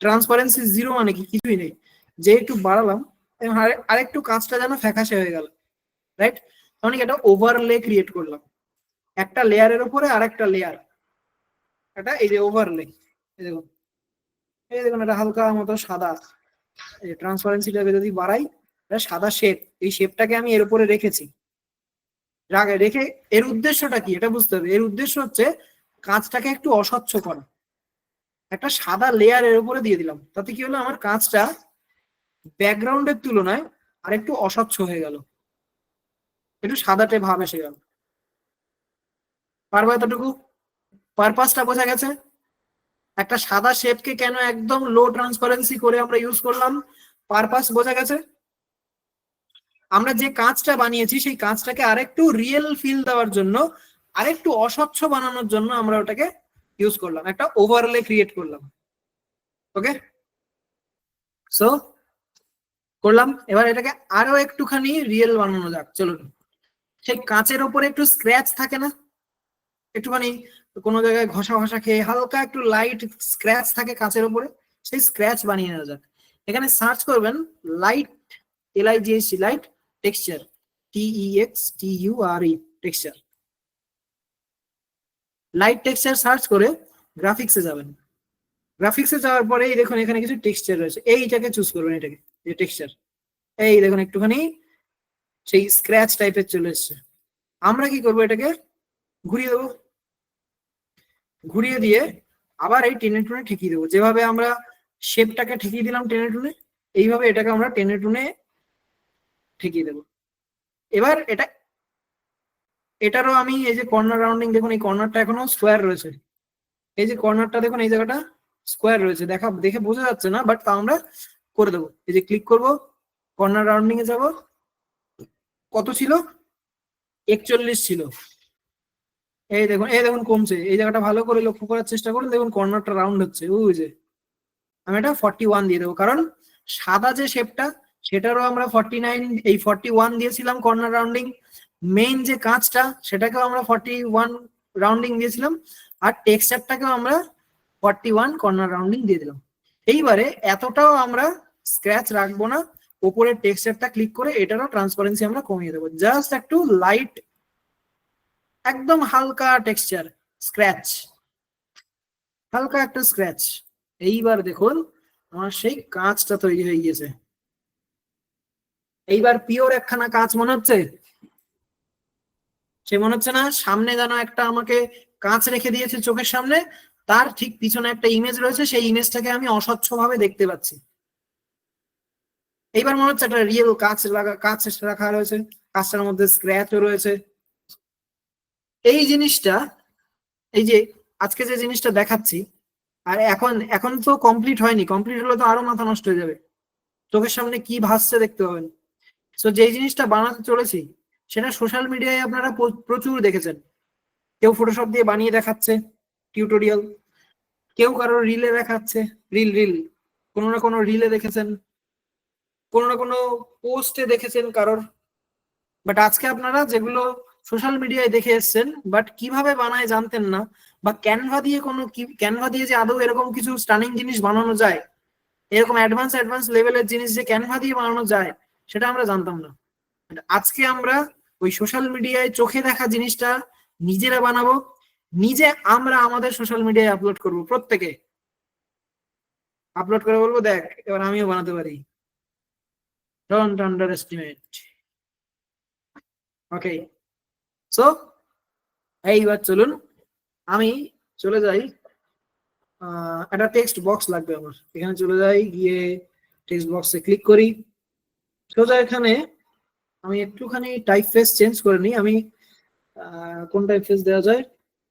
ট্রান্সপারেন্সি 0 মানে কি, কিছুই নেই, যে একটু বাড়ালাম এবং আরেকটু কাঁচটা যেন ফ্যাকাশে হয়ে গেল, রাইট। তখন এটা ওভারলে ক্রিয়েট করলাম, একটা লেয়ারের উপরে আরেকটা লেয়ার, এটা এই যে ওভারলে, এই দেখুন, এই দেখুন এটা হালকা মতো সাদা, এই ট্রান্সপারেন্সিটাকে যদি বাড়াই, এটা সাদা শেপ, এই শেপটাকে আমি এর উপরে রেখেছি, রেখে এর উদ্দেশ্যটা কি এটা বুঝতে হবে, এর উদ্দেশ্য হচ্ছে কাঁচটাকে একটু অস্বচ্ছ করা, একটা সাদা লেয়ার এর উপরে দিয়ে দিলাম, তাতে কি হলো, আমার কাঁচটা ব্যাকগ্রাউন্ডের তুলনায় আরেকটু অস্বচ্ছ হয়ে গেল, একটু সাদাটে ভাব এসে গেল। পারবো এতটুকু? পারপাসটা বোঝা গেছে? একটা সাদা শেপকে কেন একদম লো ট্রান্সপারেন্সি করে আমরা ইউজ করলাম, পারপাস বোঝা গেছে। আমরা যে কাঁচটা বানিয়েছি, সেই কাঁচটাকে আরেকটু রিয়েল ফিল দেওয়ার জন্য, আরেকটু অস্বচ্ছ বানানোর জন্য আমরা ওটাকে ইউজ করলাম, একটা ওভারলে ক্রিয়েট করলাম। ওকে, সো করলাম, এবার এটাকে আরো একটুখানি রিয়েল বানানো যাক, চলুন। সেই কাঁচের ওপরে একটু স্ক্র্যাচ থাকে না, একটুখানি কোনো জায়গায় ঘষা ঘষা খেয়ে হালকা একটু লাইট স্ক্র্যাচ থাকে কাঁচের উপরে, সেই স্ক্র্যাচ বানিয়ে নেওয়া যাক। এখানে সার্চ করবেন light, LIGHT, light texture, TEXTURE, texture, light texture search করে গ্রাফিক্সে যাবেন, গ্রাফিক্সে যাওয়ার পরে এই দেখুন এখানে কিছু টেক্সচার রয়েছে, এইটাকে চুজ করবেন, এটাকে, এই টেক্সচার, এই দেখুন একটুখানি সেই স্ক্র্যাচ টাইপের চলে এসছে। আমরা কি করবো, এটাকে ঘুরিয়ে দেবো, ঘুরিয়ে দিয়ে আবার এই টেনে টুনে ঠেকিয়ে দেবো, যেভাবে আমরা শেপটাকে ঠেকিয়ে দিলাম টেনে টুনে, এইভাবে এটাকে আমরা টেনে টুনে ঠেকিয়ে দেবো। এবার এটারও আমি এই যে কর্নার রাউন্ডিং, দেখুন এই কর্নারটা এখনো স্কোয়ার রয়েছে, এই যে কর্নারটা দেখুন এই জায়গাটা স্কোয়ার রয়েছে, দেখে বোঝা যাচ্ছে না, বাট তা আমরা করে দেবো। এই যে ক্লিক করব, কর্নার রাউন্ডিং এ যাব, কত ছিল, 41 ছিল। এই দেখুন কমছে। এই জায়গাটা ভালো করে লক্ষ্য করার চেষ্টা করুন, দেখুন কর্নারটা রাউন্ড হচ্ছে। ওই যে আমি এটা 41 দিয়ে দেবো, কারণ সাদা যে শেপটা সেটারও আমরা 49, এই 41 দিয়েছিলাম কর্নার রাউন্ডিং। মেইন যে কাঁচটা সেটাকেও আমরা 41 রাউন্ডিং দিয়েছিলাম, আর টেক্সচারটাকেও আমরা 41 কর্নার রাউন্ডিং দিয়ে দিলাম। এইবারে এতটাও আমরা স্ক্র্যাচ রাখবো না, উপরের টেক্সচারটা ক্লিক করে এটারও ট্রান্সপারেন্সি আমরা কমিয়ে দেবো, জাস্ট একটু লাইট, একদম হালকা টেক্সচার স্ক্র্যাচ, হালকা একটা স্ক্র্যাচ। এইবার দেখুন আমার সেই কাঁচটা তৈরি হয়ে গিয়েছে। এইবার পিওর একখানা কাঁচ মনে হচ্ছে, সে মনে হচ্ছে না? সামনে যেন একটা আমাকে কাঁচ রেখে দিয়েছে চোখের সামনে, তার ঠিক পিছনে একটা ইমেজ রয়েছে, সেই ইমেজটাকে আমি অস্বচ্ছভাবে দেখতে পাচ্ছি। এইবার মনে হচ্ছে একটা রিয়েল কাঁচ রাখা রয়েছে, কাঁচটার মধ্যে স্ক্র্যাচও রয়েছে। এই জিনিসটা, এই যে আজকে যে জিনিসটা দেখাচ্ছি, আর এখন এখন তো কমপ্লিট হয়নি, কমপ্লিট হলে তো আরো মাথা নষ্ট হয়ে যাবে, চোখের সামনে কি ভাসছে দেখতে পাবেন। তো যেই জিনিসটা বানাতে চলেছি সেটা সোশ্যাল মিডিয়ায় আপনারা প্রচুর দেখেছেন। কেউ ফটোশপ দিয়ে বানিয়ে দেখাচ্ছে, টিউটোরিয়াল, কেউ কারোর রিলে দেখাচ্ছে, রিল রিল কোনো না কোনো রিলে দেখেছেন, কোনো না কোনো পোস্টে দেখেছেন কারোর। বাট আজকে আপনারা যেগুলো সোশ্যাল মিডিয়ায় দেখে এসছেন, বাট কিভাবে বানায় জানতেন না, বা ক্যানভা দিয়ে ক্যানভা দিয়ে যে আদৌ এরকম কিছু স্টানিং জিনিস বানানো যায়, এরকম অ্যাডভান্স অ্যাডভান্স লেভেলের জিনিস যে ক্যানভা দিয়ে বানানো যায়, সেটা আমরা জানতাম না। আজকে আমরা ওই সোশ্যাল মিডিয়ায় চোখে দেখা জিনিসটা নিজেরা বানাবো, নিজে আমরা আমাদের সোশ্যাল মিডিয়ায় আপলোড করব, প্রত্যেকে আপলোড করে বলবো, দেখ এবার আমিও বানাতে পারি। Don't under estimate. Okay, so এইবার চলুন আমি চলে যাই, একটা টেক্সট বক্স লাগবে আমার, এখানে চলে যাই, গিয়ে টেক্সট বক্সে ক্লিক করি, সোজা এখানে আমি একটুখানি টাইপ ফেস চেঞ্জ করে নিই। আমি কোন টাইপ ফেস দেওয়া যায়,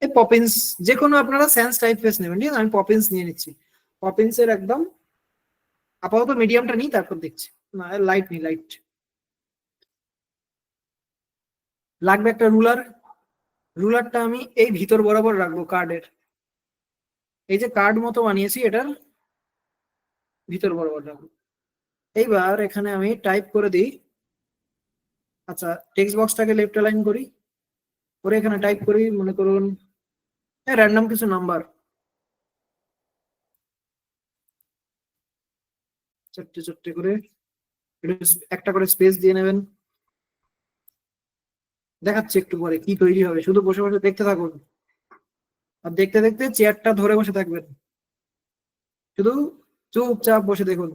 এই পপিন্স, যে কোনো আপনারা স্যান্স টাইপ ফেস নেবেন, ঠিক আছে? আমি পপিন্স নিয়ে নিচ্ছি, পপিন্স এর একদম আপাতত মিডিয়ামটা নিই, তারপর দেখছি। না, লাইট নি, লাইট লাগবে। একটা রুলার, রুলারটা আমি এই ভিতর বরাবর রাখবো কার্ডের, এই যে কার্ড মতো বানিয়েছি এটার ভিতর বরাবর রাখবো। এইবার এখানে আমি টাইপ করে দিই, আচ্ছা টেক্সট বক্সটাকে লেফট অ্যালাইন করি, করে এখানে টাইপ করি, মনে করুন র্যান্ডম কিছু নাম্বার, চারটে চারটে করে, একটা করে স্পেস দিয়ে নেবেন। দেখাচ্ছি একটু পরে কি তৈরি হবে, শুধু বসে বসে দেখতে থাকুন, আর দেখতে দেখতে চেয়ারটা ধরে বসে থাকবেন, শুধু চুপচাপ বসে দেখুন।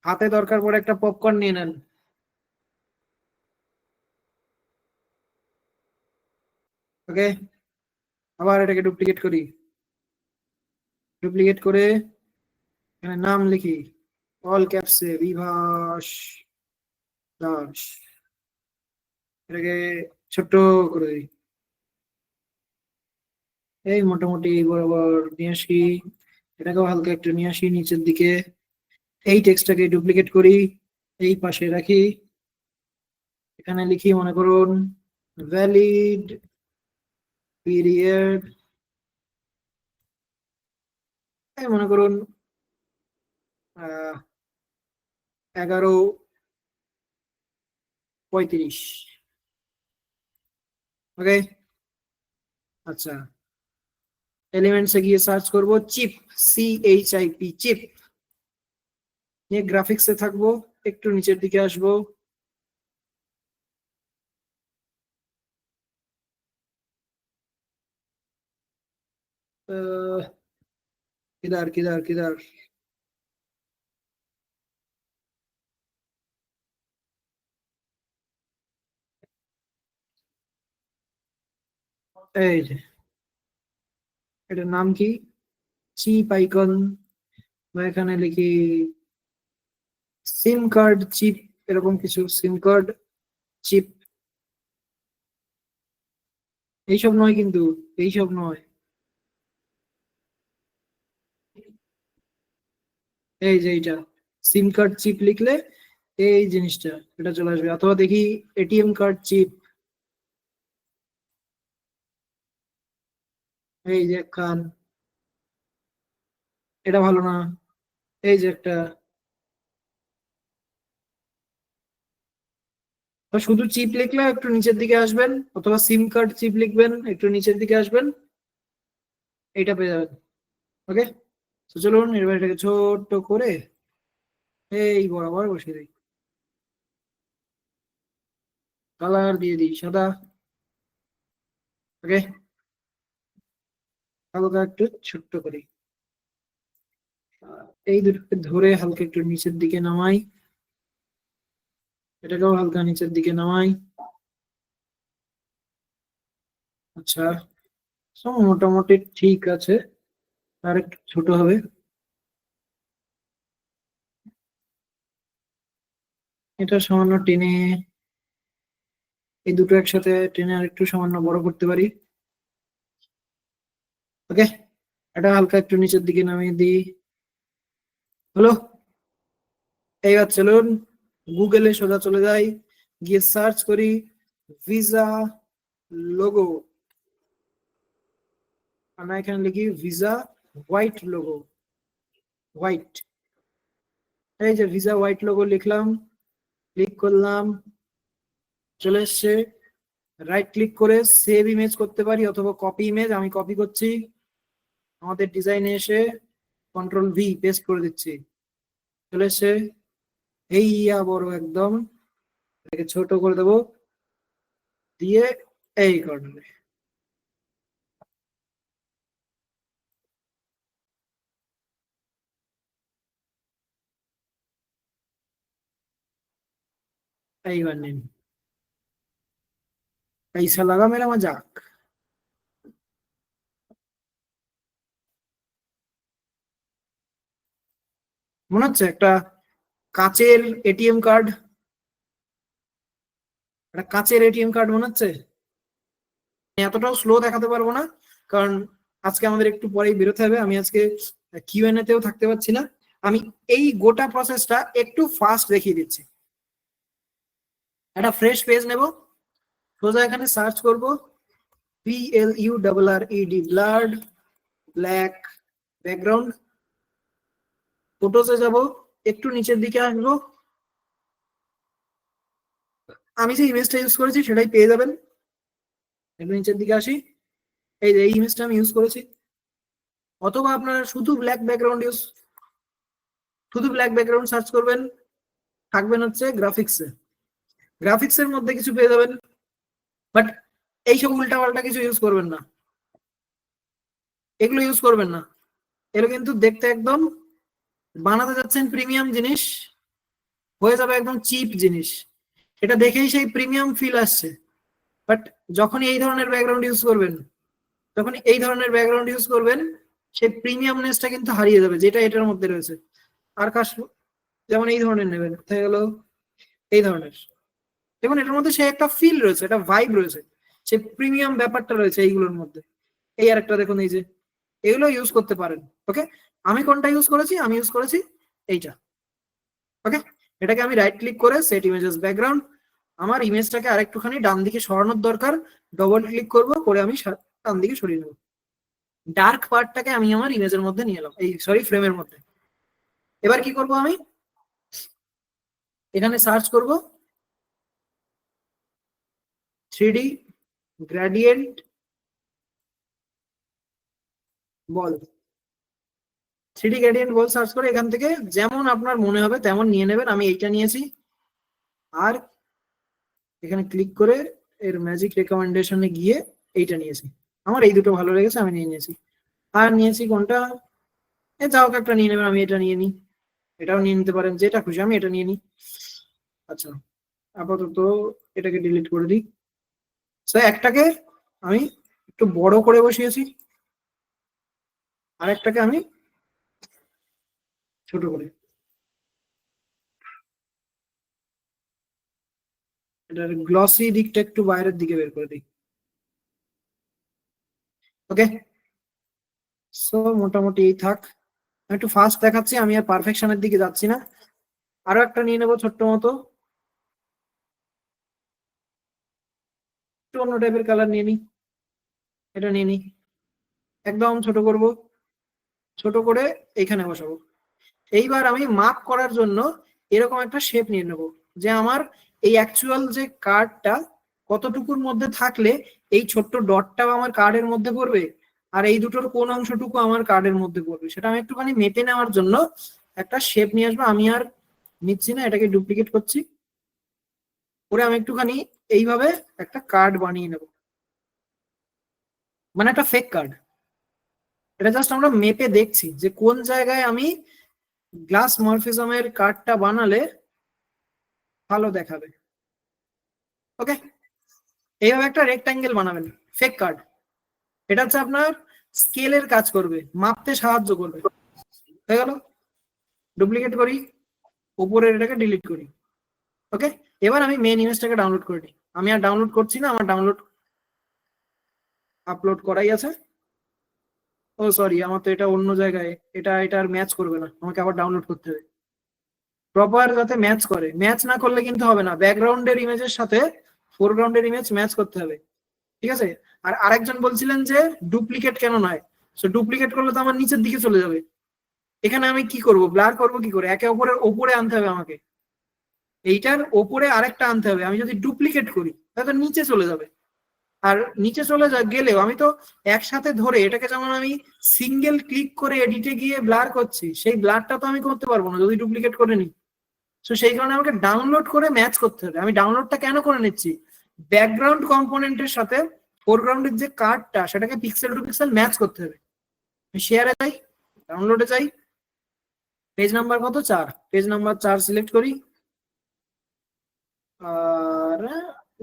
হাতে দরকার পড়ে একটা পপকর্ন নিয়ে নেন। ওকে, আবার এটাকে ডুপ্লিকেট করি, ডুপ্লিকেট করে এখানে নাম লিখি, অল ক্যাপসে বিভাস দাস, এটাকে ছোট্ট করে দিই, এই মোটামুটি বরাবর নিয়ে আসি, এটাকেও হালকা একটু নিয়ে আসি নিচের দিকে। এই টেক্সটটাকে ডুপ্লিকেট করি, এই পাশে রাখি, এখানে লিখি মনে করুন ভ্যালিড পিরিয়ড, মনে করুন 11:35। ওকে, আচ্ছা এলিমেন্টসে গিয়ে সার্চ করব চিপ, CHIP চিপ, নিয়ে গ্রাফিক্সে থাকবো, একটু নিচের দিকে আসবো, কিদার কিদার কিদার, এই যে এটার নাম কি, চিপ আইকন, বা এখানে লিখি সিম কার্ড চিপ, এরকম কিছু, সিম কার্ড চিপ, এইসব নয় কিন্তু, এইসব নয়, এই যে এইটা সিম কার্ড চিপ লিখলে এই জিনিসটা এটা চলে আসবে, অথবা দেখি এটিএম কার্ড চিপ, এই যে খান, এটা ভালো না, এই যে একটা, শুধু চিপ লিখলে একটু নিচের দিকে আসবেন, অথবা সিম কার্ড চিপ লিখবেন একটু নিচের দিকে আসবেন, এইটা পেয়ে যাবেন। ওকে, তো চলুন এবার এটাকে ছোট্ট করে এই বরাবর বসিয়ে দিই, কালার দিয়ে দিই সাদা। ওকে, হালকা একটু ছোট্ট করি, এই দুটোকে ধরে হালকা একটু নিচের দিকে নামাই, এটাকেও হালকা নিচের দিকে নামাই। আচ্ছা, সব মোটামুটি ঠিক আছে, আর একটু ছোট হবে। এটা সামান্য টেনে, এই দুটো একসাথে টেনে আর একটু সামান্য বড় করতে পারি। ওকে, এটা হালকা একটু নিচের দিকে নামিয়ে দিই, হলো। এইবার চলুন গুগলে সোজা চলে যাই, গিয়ে সার্চ করি ভিসা লোগো, আমরা এখানে লিখি ভিসা হোয়াইট লোগো, হোয়াইট, এই যে ভিসা হোয়াইট লোগো লিখলাম, ক্লিক করলাম, চলে এসছে। রাইট ক্লিক করে সেভ ইমেজ করতে পারি অথবা কপি ইমেজ, আমি কপি করছি, আমাদের ডিজাইনে এসে কন্ট্রোল ভি পেস্ট করে দিচ্ছি, চলে এসছে। এই বড় একদম, এটাকে ছোট করে দেবো, দিয়ে এই কর্নারে, এইবার নিন, कैसा लगा मेरा मजाक? মনে হচ্ছে একটা কাচের এটিএম কার্ড, একটা কাচের এটিএম কার্ড মনে হচ্ছে। এতটাও স্লো দেখাতে পারবো না, কারণ আজকে আমাদের একটু পরেই বেরোতে হবে, আমি আজকে কিউএনএ তেও থাকতে পারছি না, আমি এই গোটা প্রসেসটা একটু ফাস্ট দেখিয়ে দিচ্ছি। একটা ফ্রেশ পেজ নেব, সোজা এখানে সার্চ করব BLURRED, ব্লাড, ব্ল্যাক ব্যাকগ্রাউন্ড, ফটোসে যাব, একটু নিচের দিকে আসবো, আমি যে ইমেজটা ইউজ করেছি সেটাই পেয়ে যাবেন, একটু নিচের দিকে আসি, এই যে এই ইমেজটা আমি ইউজ করেছি, অথবা আপনারা শুধু ব্ল্যাক ব্যাকগ্রাউন্ড শুধু ব্ল্যাক ব্যাকগ্রাউন্ড সার্চ করবেন, থাকবেন হচ্ছে গ্রাফিক্সে, গ্রাফিক্সের মধ্যে কিছু পেয়ে যাবেন, বাট এইসব উল্টা পাল্টা কিছু ইউজ করবেন না, এগুলো ইউজ করবেন না, এগুলো কিন্তু দেখতে একদম, বানাতে যাচ্ছেন প্রিমিয়াম জিনিস, হয়ে যাবে একদম চিপ জিনিস, এটা দেখেই সেই প্রিমিয়াম ফিল আসছে, বাট যখন এই ধরনের ব্যাকগ্রাউন্ড ইউজ করবেন, যখন এই ধরনের ব্যাকগ্রাউন্ড ইউজ করবেন, সেই প্রিমিয়ামনেসটা কিন্তু হারিয়ে যাবে যেটা এটার মধ্যে রয়েছে। আর কাশ, যেমন এই ধরনের নেবেন, হয়ে গেল এই ধরনের, দেখুন এটার মধ্যে সে একটা ফিল রয়েছে, একটা ভাইব রয়েছে, সে প্রিমিয়াম ব্যাপারটা রয়েছে এইগুলোর মধ্যে। এই আর একটা দেখুন, এই যে এগুলো ইউজ করতে পারেন। ওকে, আমি কোনটা ইউজ করেছি, আমি ইউজ করেছি এইটা। ওকে, এটাকে আমি রাইট ক্লিক করে সেট ইমেজেস ব্যাকগ্রাউন্ড, আমার ইমেজটাকে আরেকটুখানি ডান দিকে সরানোর দরকার, ডবল ক্লিক করব, করে আমি ডান দিকে সরিয়ে নেব, ডার্ক পার্টটাকে আমি আমার ইমেজের মধ্যে নিয়ে এলাম, এই সরি ফ্রেমের মধ্যে। এবার কি করব, আমি এখানে সার্চ করব 3D গ্রেডিয়েন্ট বল, 3D গ্রেডিয়েন্ট বল সার্চ করে এখান থেকে যেমন আপনার মনে হবে তেমন নিয়ে নেবেন, আমি এইটা নিয়েছি, আর এখানে ক্লিক করে এর ম্যাজিক রেকমেন্ডেশনে গিয়ে এইটা নিয়েছি, আমার এই দুটো ভালো লেগেছে আমি নিয়ে নিয়েছি। আর নিয়েছি কোনটা, এ যাও একটা নিয়ে নেবেন, আমি এটা নিয়ে নিই, এটাও নিয়ে নিতে পারেন, যেটা খুশি আমি এটা নিয়ে নিই। আচ্ছা, আপাতত এটাকে ডিলিট করে দিই, তো একটাকে আমি একটু বড় করে বসিয়েছি, আর একটাকে আমি ছোট করে, এটার গ্লসি দিকটা একটু বাইরের দিকে বের করে দিই। ওকে, সো মোটামুটি এই থাক, আমি একটু ফাস্ট দেখাচ্ছি, আমি আর পারফেকশনের দিকে যাচ্ছি না, আরো একটা নিয়ে নেবো ছোট্ট মতো, একটু অন্য টাইপের কালার নিয়ে নি, এটা নিয়ে নি, একদম ছোট করব, ছোট করে এখানে বসাবো। এইবার আমি মাপ করার জন্য এরকম একটা শেপ নিয়ে নেব, যে আমার এই অ্যাকচুয়াল যে কার্ডটা কতটুকুর মধ্যে থাকলে এই ছোট্ট ডটটাও আমার কার্ডের মধ্যে পড়বে, আর এই দুটোর কোন অংশটুকু আমার কার্ডের মধ্যে পড়বে, সেটা আমি একটুখানি মেপে নেওয়ার জন্য একটা শেপ নিয়ে আসবো। আমি আর নিচ্ছি না, এটাকে ডুপ্লিকেট করছি, করে আমি একটুখানি এইভাবে একটা কার্ড বানিয়ে নেব, মানে একটা ফেক কার্ড। এটা জাস্ট আমরা মেপে দেখছি যে কোন জায়গায় আমি গ্লাস মরফিজমের কার্ডটা বানালে ভালো দেখাবে। ওকে, এইভাবে একটা রেক্টাঙ্গেল বানাবেন, ফেক কার্ড। এটা হচ্ছে আপনার স্কেলের কাজ করবে, মাপতে সাহায্য করবে। হয়ে গেল, ডুপ্লিকেট করি, উপরের এটাকে ডিলিট করি। ওকে, এবার আমি মেন ইমেজটাকে ডাউনলোড করে নিই। আমি আর ডাউনলোড করছি না, আমার ডাউনলোড আপলোড করাই আছে। ও সরি, আমার তো এটা অন্য জায়গায়, এটা আর ম্যাচ করবে না, আমাকে আবার ডাউনলোড করতে হবে প্রপার, যাতে ম্যাচ করে। ম্যাচ না করলে কিন্তু হবে না, ব্যাকগ্রাউন্ডের ইমেজের সাথে ফোরগ্রাউন্ডের ইমেজ ম্যাচ করতে হবে, ঠিক আছে? আর আরেকজন বলছিলেন যে ডুপ্লিকেট কেন নয়, সো ডুপ্লিকেট করলে তো আমার নিচের দিকে চলে যাবে। এখানে আমি কি করব, ব্লার করব কি করে? একে অপরের ওপরে আনতে হবে আমাকে, এইটার ওপরে আরেকটা আনতে হবে। আমি যদি ডুপ্লিকেট করি তাহলে নিচে চলে যাবে, আর নিচে চলে গেলেও আমি তো একসাথে ধরে এটাকে, যেমন আমি সিঙ্গেল ক্লিক করে এডিটে গিয়ে ব্লার করছি, সেই ব্লারটা তো আমি করতে পারবো না যদি ডুপ্লিকেট করে নিই। তো সেই কারণে আমাকে ডাউনলোড করে ম্যাচ করতে হবে। আমি ডাউনলোডটা কেন করে নিচ্ছি, ব্যাকগ্রাউন্ড কম্পোনেন্টের সাথে ফোরগ্রাউন্ডের যে কার্ডটা সেটাকে পিক্সেল টু পিক্সেল ম্যাচ করতে হবে। শেয়ারে যাই, ডাউনলোডে যাই, পেজ নাম্বার কত, 4, পেজ নাম্বার 4 সিলেক্ট করি, আর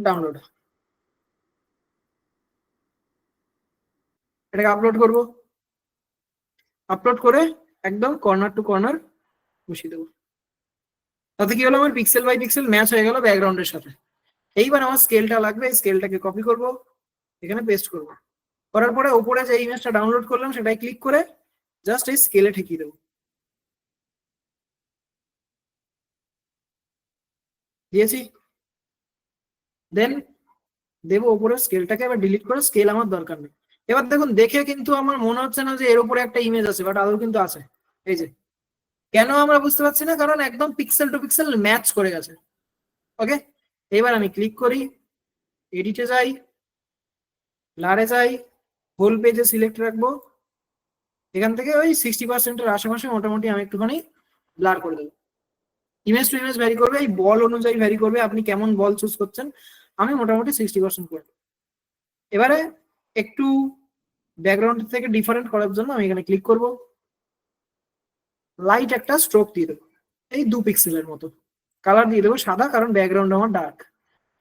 ডাউনলোড, এটাকে আপলোড করব। আপলোড করে একদম কর্নার টু কর্নার বসিয়ে দেবো। তাতে কি হলো, আমার পিক্সেল বাই পিক্সেল ম্যাচ হয়ে গেল ব্যাকগ্রাউন্ডের সাথে। এইবার আমার স্কেলটা লাগবে, স্কেলটাকে কপি করব, এখানে পেস্ট করব, করার পরে উপরে যে ইমেজটা ডাউনলোড করলাম সেটাই ক্লিক করে জাস্ট এই স্কেলে ঠেকিয়ে দেবো, দিয়েছি। দেন দেবো উপরে স্কেলটাকে, এবার ডিলিট করে, স্কেল আমার দরকার নেই। এবার দেখুন, দেখে কিন্তু আমার মনে হচ্ছে না যে এর উপরে একটা ইমেজ আছে, বাট আদৌ কিন্তু আছে। এই যে, কেন আমরা বুঝতে পারছি না, কারণ একদম পিক্সেল টু পিক্সেল ম্যাচ করে গেছে। ওকে, এবার আমি ক্লিক করি, এডিটে যাই, লারে যাই, হোল পেজে সিলেক্ট রাখবো, এখান থেকে ওই 60%-এর আশেপাশে মোটামুটি আমি একটুখানি ব্লার করে দেবো। ইমেজ টু ইমেজ ভ্যারি করবে, এই বল অনুযায়ী ভ্যারি করবে, আপনি কেমন বল চুজ করছেন। আমি মোটামুটি 60% করবো। এবারে একটু ব্যাকগ্রাউন্ড থেকে ডিফারেন্ট করার জন্য আমি এখানে ক্লিক করব, লাইট একটা স্ট্রোক দিয়ে দেবো, এই 2 পিক্সেলের মতো। কালার দিয়ে দেবো সাদা, কারণ ব্যাকগ্রাউন্ড আমার ডার্ক।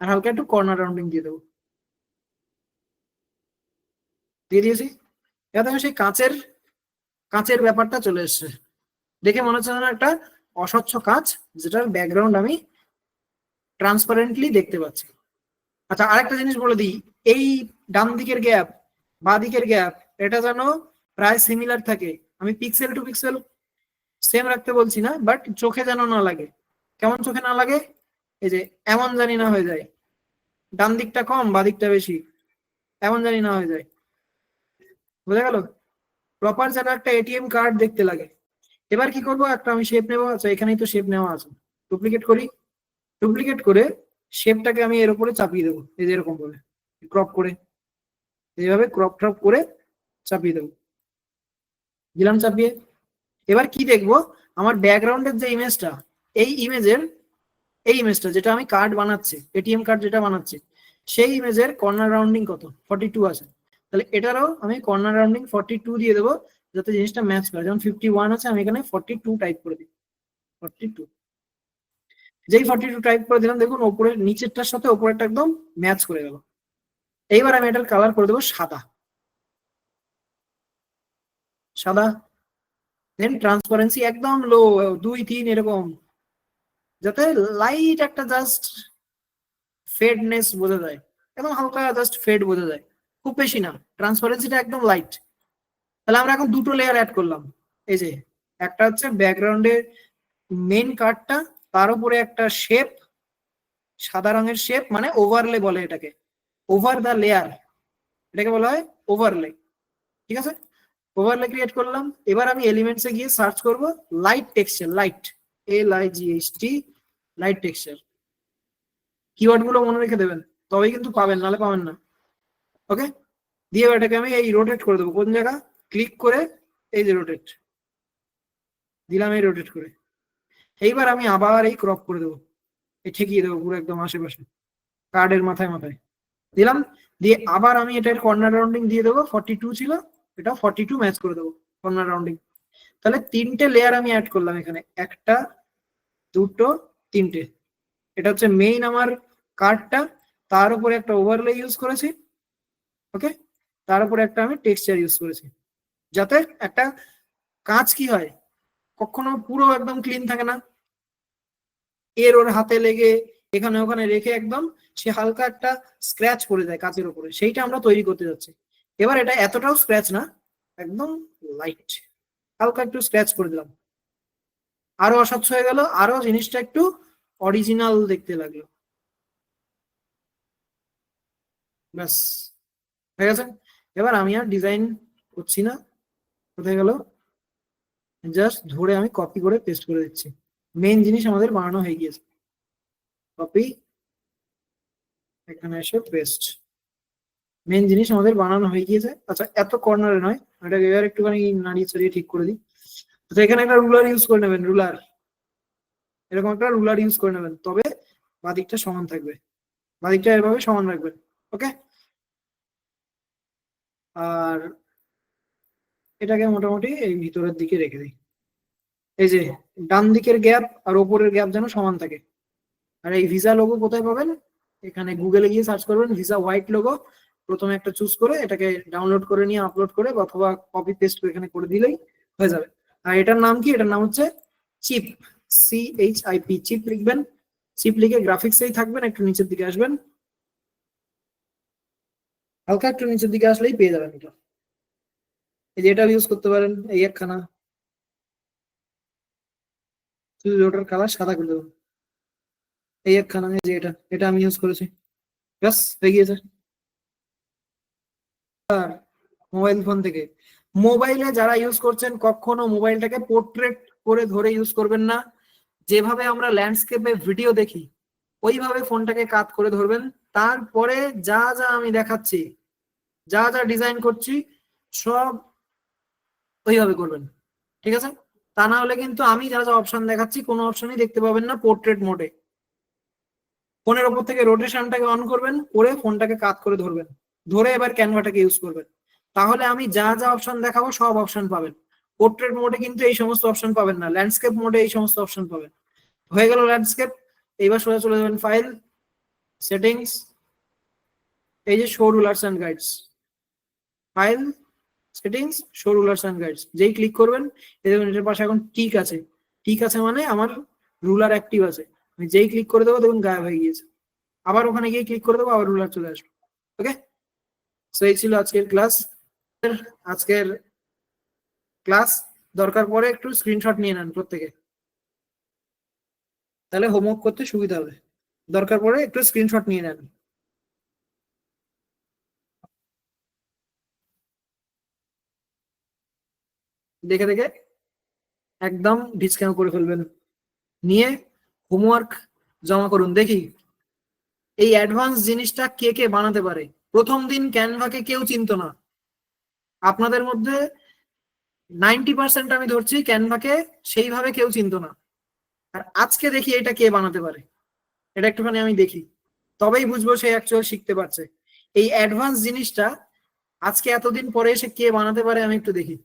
আর হালকা একটু কর্নার রাউন্ডিং দিয়ে দেবো, দিয়ে দিয়েছি। এবার দেখো সেই কাঁচের কাঁচের ব্যাপারটা চলে এসছে, দেখে মনে হচ্ছে যেন একটা অস্বচ্ছ কাঁচ, যেটার ব্যাকগ্রাউন্ড আমি ট্রান্সপারেন্টলি দেখতে পাচ্ছি। আচ্ছা, আরেকটা জিনিস বলে দিই, এই ডান দিকের গ্যাপ, বাঁ দিকের গ্যাপ, এটা যেন প্রায় সিমিলার থাকে। আমি পিক্সেল টু পিক্সেল সেম রাখতে বলছি না, বাট চোখে যেন না লাগে। কেমন চোখে না লাগে, এই যে এমন জানি না হয়ে যায়, ডান দিকটা কম বাঁ দিকটা বেশি, এমন জানি না হয়ে যায়। বোঝা গেল? প্রপার যেন একটা এটিএম কার্ড দেখতে লাগে। এবার কি করবো, একটা আমি শেপ নেবো। আচ্ছা, এখানেই তো শেপ নেওয়া আছে, ডুপ্লিকেট করি, ডুপ্লিকেট করে শেপটাকে আমি এর উপরে চাপিয়ে দেবো, এই যে এরকম করে ক্রপ করে, এইভাবে ক্রপ ট্রপ করে চাপিয়ে দেবো, দিলাম চাপিয়ে। এবার কি দেখবো, আমার ব্যাকগ্রাউন্ডের যে ইমেজটা, এই ইমেজের, এই ইমেজটা যেটা আমি কার্ড বানাচ্ছি, এটিএম কার্ড যেটা বানাচ্ছি, সেই ইমেজের কর্নার রাউন্ডিং কত, 42 আছে। তাহলে এটারও আমি কর্নার রাউন্ডিং 42 দিয়ে দেবো, যাতে জিনিসটা ম্যাচ করে। যেমন 51 আছে, আমি এখানে 42 টাইপ করে দিই, 42। যেই 42 টাইপ করে দিলাম, দেখুন ওপরে নিচেরটার সাথে ওপরেরটা একদম ম্যাচ করে গেল। এইবার আমি এটার কালার করে দেবো সাদা, সাদা। দেন ট্রান্সপারেন্সি একদম লো, 2-3 এরকম, যাতে লাইট একটা জাস্ট ফেডনেস বোঝা যায়, একদম হালকা জাস্ট ফেড বোঝা যায়, খুব বেশি না। ট্রান্সপারেন্সিটা একদম লাইট। তাহলে আমরা এখন দুটো লেয়ার অ্যাড করলাম। এই যে একটা হচ্ছে ব্যাকগ্রাউন্ডের মেন কার্ডটা, তার উপরে একটা শেপ, সাদা রঙের শেপ, মানে ওভারলে বলে এটাকে, ওভার দ্য লেয়ার, এটাকে বলা হয় ওভারলে। ঠিক আছে, ওভারলে ক্রিয়েট করলাম। এবার আমি এলিমেন্টসে গিয়ে সার্চ করব light texture, light, LIGHT, light texture. Keyword গুলো মনে রেখে দেবেন, তবেই কিন্তু পাবেন, নাহলে পাবেন না। ওকে, দিয়ে এটাকে আমি এই রোটেট করে দেবো। কোন জায়গা? ক্লিক করে এই যে রোটেট দিলাম, এই রোটেট করে। এইবার আমি আবার এই ক্রপ করে দেবো, এই ঠেকিয়ে দেবো পুরো একদম আশেপাশে, কার্ডের মাথায় মাথায় দিলাম। দিয়ে আবার আমি এটার কর্নার রাউন্ডিং দিয়ে দেবো, 42 ছিল, এটা 42 ম্যাচ করে দেবো কর্নার রাউন্ডিং। তাহলে 3টে লেয়ার আমি অ্যাড করলাম এখানে, একটা, দুটো, 3টে। এটা হচ্ছে মেইন আমার কার্ডটা, তার উপরে একটা ওভারলে ইউজ করেছি। ওকে, তার উপরে একটা আমি টেক্সচার ইউজ করেছি, যাতে একটা কাঁচ কি হয়, কখনো পুরো একদম ক্লিন থাকে না, এর ওর হাতে লেগে এখানে ওখানে রেখে একদম সে হালকা একটা স্ক্র্যাচ পড়ে যায় কাঁচের উপরে, সেইটা আমরা তৈরি করতে যাচ্ছি। এবার এটা এতটাও স্ক্র্যাচ না, একদম লাইট, হালকা একটু স্ক্র্যাচ করে দিলাম, আরো অস্বচ্ছ হয়ে গেল, আরো জিনিসটা একটু অরিজিনাল দেখতে লাগলো। ব্যাস, হয়ে গেছে। এবার আমি আর ডিজাইন করছি না, কোথায় গেল, জাস্ট ধরে আমি কপি করে পেস্ট করে দিচ্ছি। মেইন জিনিস আমাদের বানানো হয়ে গিয়েছে, কপি, এখানে এসে পেস্ট, মেইন জিনিস আমাদের বানানো হয়ে গিয়েছে। আচ্ছা, এত কর্নারে নয়, এটাকে এবার একটুখানি নাড়িয়ে চাড়িয়ে ঠিক করে দিই। আচ্ছা, এখানে একটা রুলার ইউজ করে নেবেন, রুলার, এরকম একটা রুলার ইউজ করে নেবেন, তবে বাদিকটা সমান থাকবে, বাদিকটা এভাবে সমান রাখবেন। ওকে, আর এটাকে মোটামুটি এই ভিতরের দিকে রেখে দিই। এই যে ডান দিকের গ্যাপ আর ওপরের গ্যাপ যেন সমান থাকে। আর এই ভিসা লোগো কোথায় পাবেন? এখানে গুগলে গিয়ে সার্চ করবেন ভিসা হোয়াইট লোগো, প্রথমে একটা চুজ করে এটাকে ডাউনলোড করে নিয়ে আপলোড করে অথবা কপি পেস্ট এখানে করে দিলেই হয়ে যাবে। আর এটার নাম কি? এটার নাম হচ্ছে চিপ, CHIP, চিপ লিখবেন। চিপ লিখে গ্রাফিক্সেই থাকবেন, একটু নিচের দিকে আসবেন, হালকা একটু নিচের দিকে আসলেই পেয়ে যাবেন এটা। এই যে এটা ইউজ করতে পারেন, এই একখানা, শুধু ওটার কালার সাদা করে দেবেন, এই একখানা, এই যে এটা, এটা আমি ইউজ করেছি। ব্যাস, হয়ে গিয়েছে। মোবাইল ফোন থেকে, মোবাইলে যারা ইউজ করছেন কখনো মোবাইলটাকে পোর্ট্রেট করে ধরে ইউজ করবেন না। যেভাবে আমরা ল্যান্ডস্কেপে ভিডিও দেখি ওইভাবে ফোনটাকে কাত করে ধরবেন। তারপরে যা যা আমি দেখাচ্ছি, যা যা ডিজাইন করছি, সব ওইভাবে করবেন। ঠিক আছে? তা না হলে কিন্তু আমি যা যা অপশন দেখাচ্ছি কোনো অপশনই দেখতে পাবেন না পোর্ট্রেট মোডে। ফোনের উপর থেকে রোটেশনটাকে অন করবেন, করে ফোনটাকে কাত করে ধরবেন, ধরে এবার ক্যানভাটাকে ইউজ করবেন। তাহলে আমি যা যা অপশন দেখাবো সব অপশন পাবেন। পোর্ট্রেট মোডে কিন্তু এই সমস্ত অপশন পাবেন না, ল্যান্ডস্কেপ মোডে এই সমস্ত অপশন পাবেন। হয়ে গেল ল্যান্ডস্কেপ। এইবার সোজা চলে যাবেন ফাইল, সেটিংস, এই যে show rulers and guides, file, settings, show rulers and guides, যেই ক্লিক করবেন এই দেখুন এটার পাশে এখন টিক আছে, টিক আছে মানে আমার রুলার অ্যাক্টিভ আছে। আমি যেই ক্লিক করে দেবো দেখুন গায়েব হয়ে গিয়েছে, আবার ওখানে গিয়ে ক্লিক করে দেবো, আবার রুলার চলে আসবে। ওকে, সো এই ছিল আজকের ক্লাস। আজকের ক্লাস দরকার পড়ে একটু স্ক্রিনশট নিয়ে নেন প্রত্যেকে, তাহলে হোমওয়ার্ক করতে সুবিধা হবে। দরকার পড়ে একটু স্ক্রিনশট নিয়ে নেন। দেখে দেখে একদম ডিসকাউন্ট করে ফেলবেন, নিয়ে হোমওয়ার্ক জমা করুন। দেখি এই অ্যাডভান্স জিনিসটা কে কে বানাতে পারে। প্রথম দিন ক্যানভাকে কেউ চিনতো না, আপনাদের মধ্যে 90% আমি ধরছি ক্যানভাকে সেইভাবে কেউ চিনতো না। আর আজকে দেখি এটা কে বানাতে পারে, এটা একটুখানি আমি দেখি, তবেই বুঝবো সে অ্যাকচুয়াল শিখতে পারছে। এই অ্যাডভান্স জিনিসটা আজকে এতদিন পরে এসে কে বানাতে পারে আমি একটু দেখি।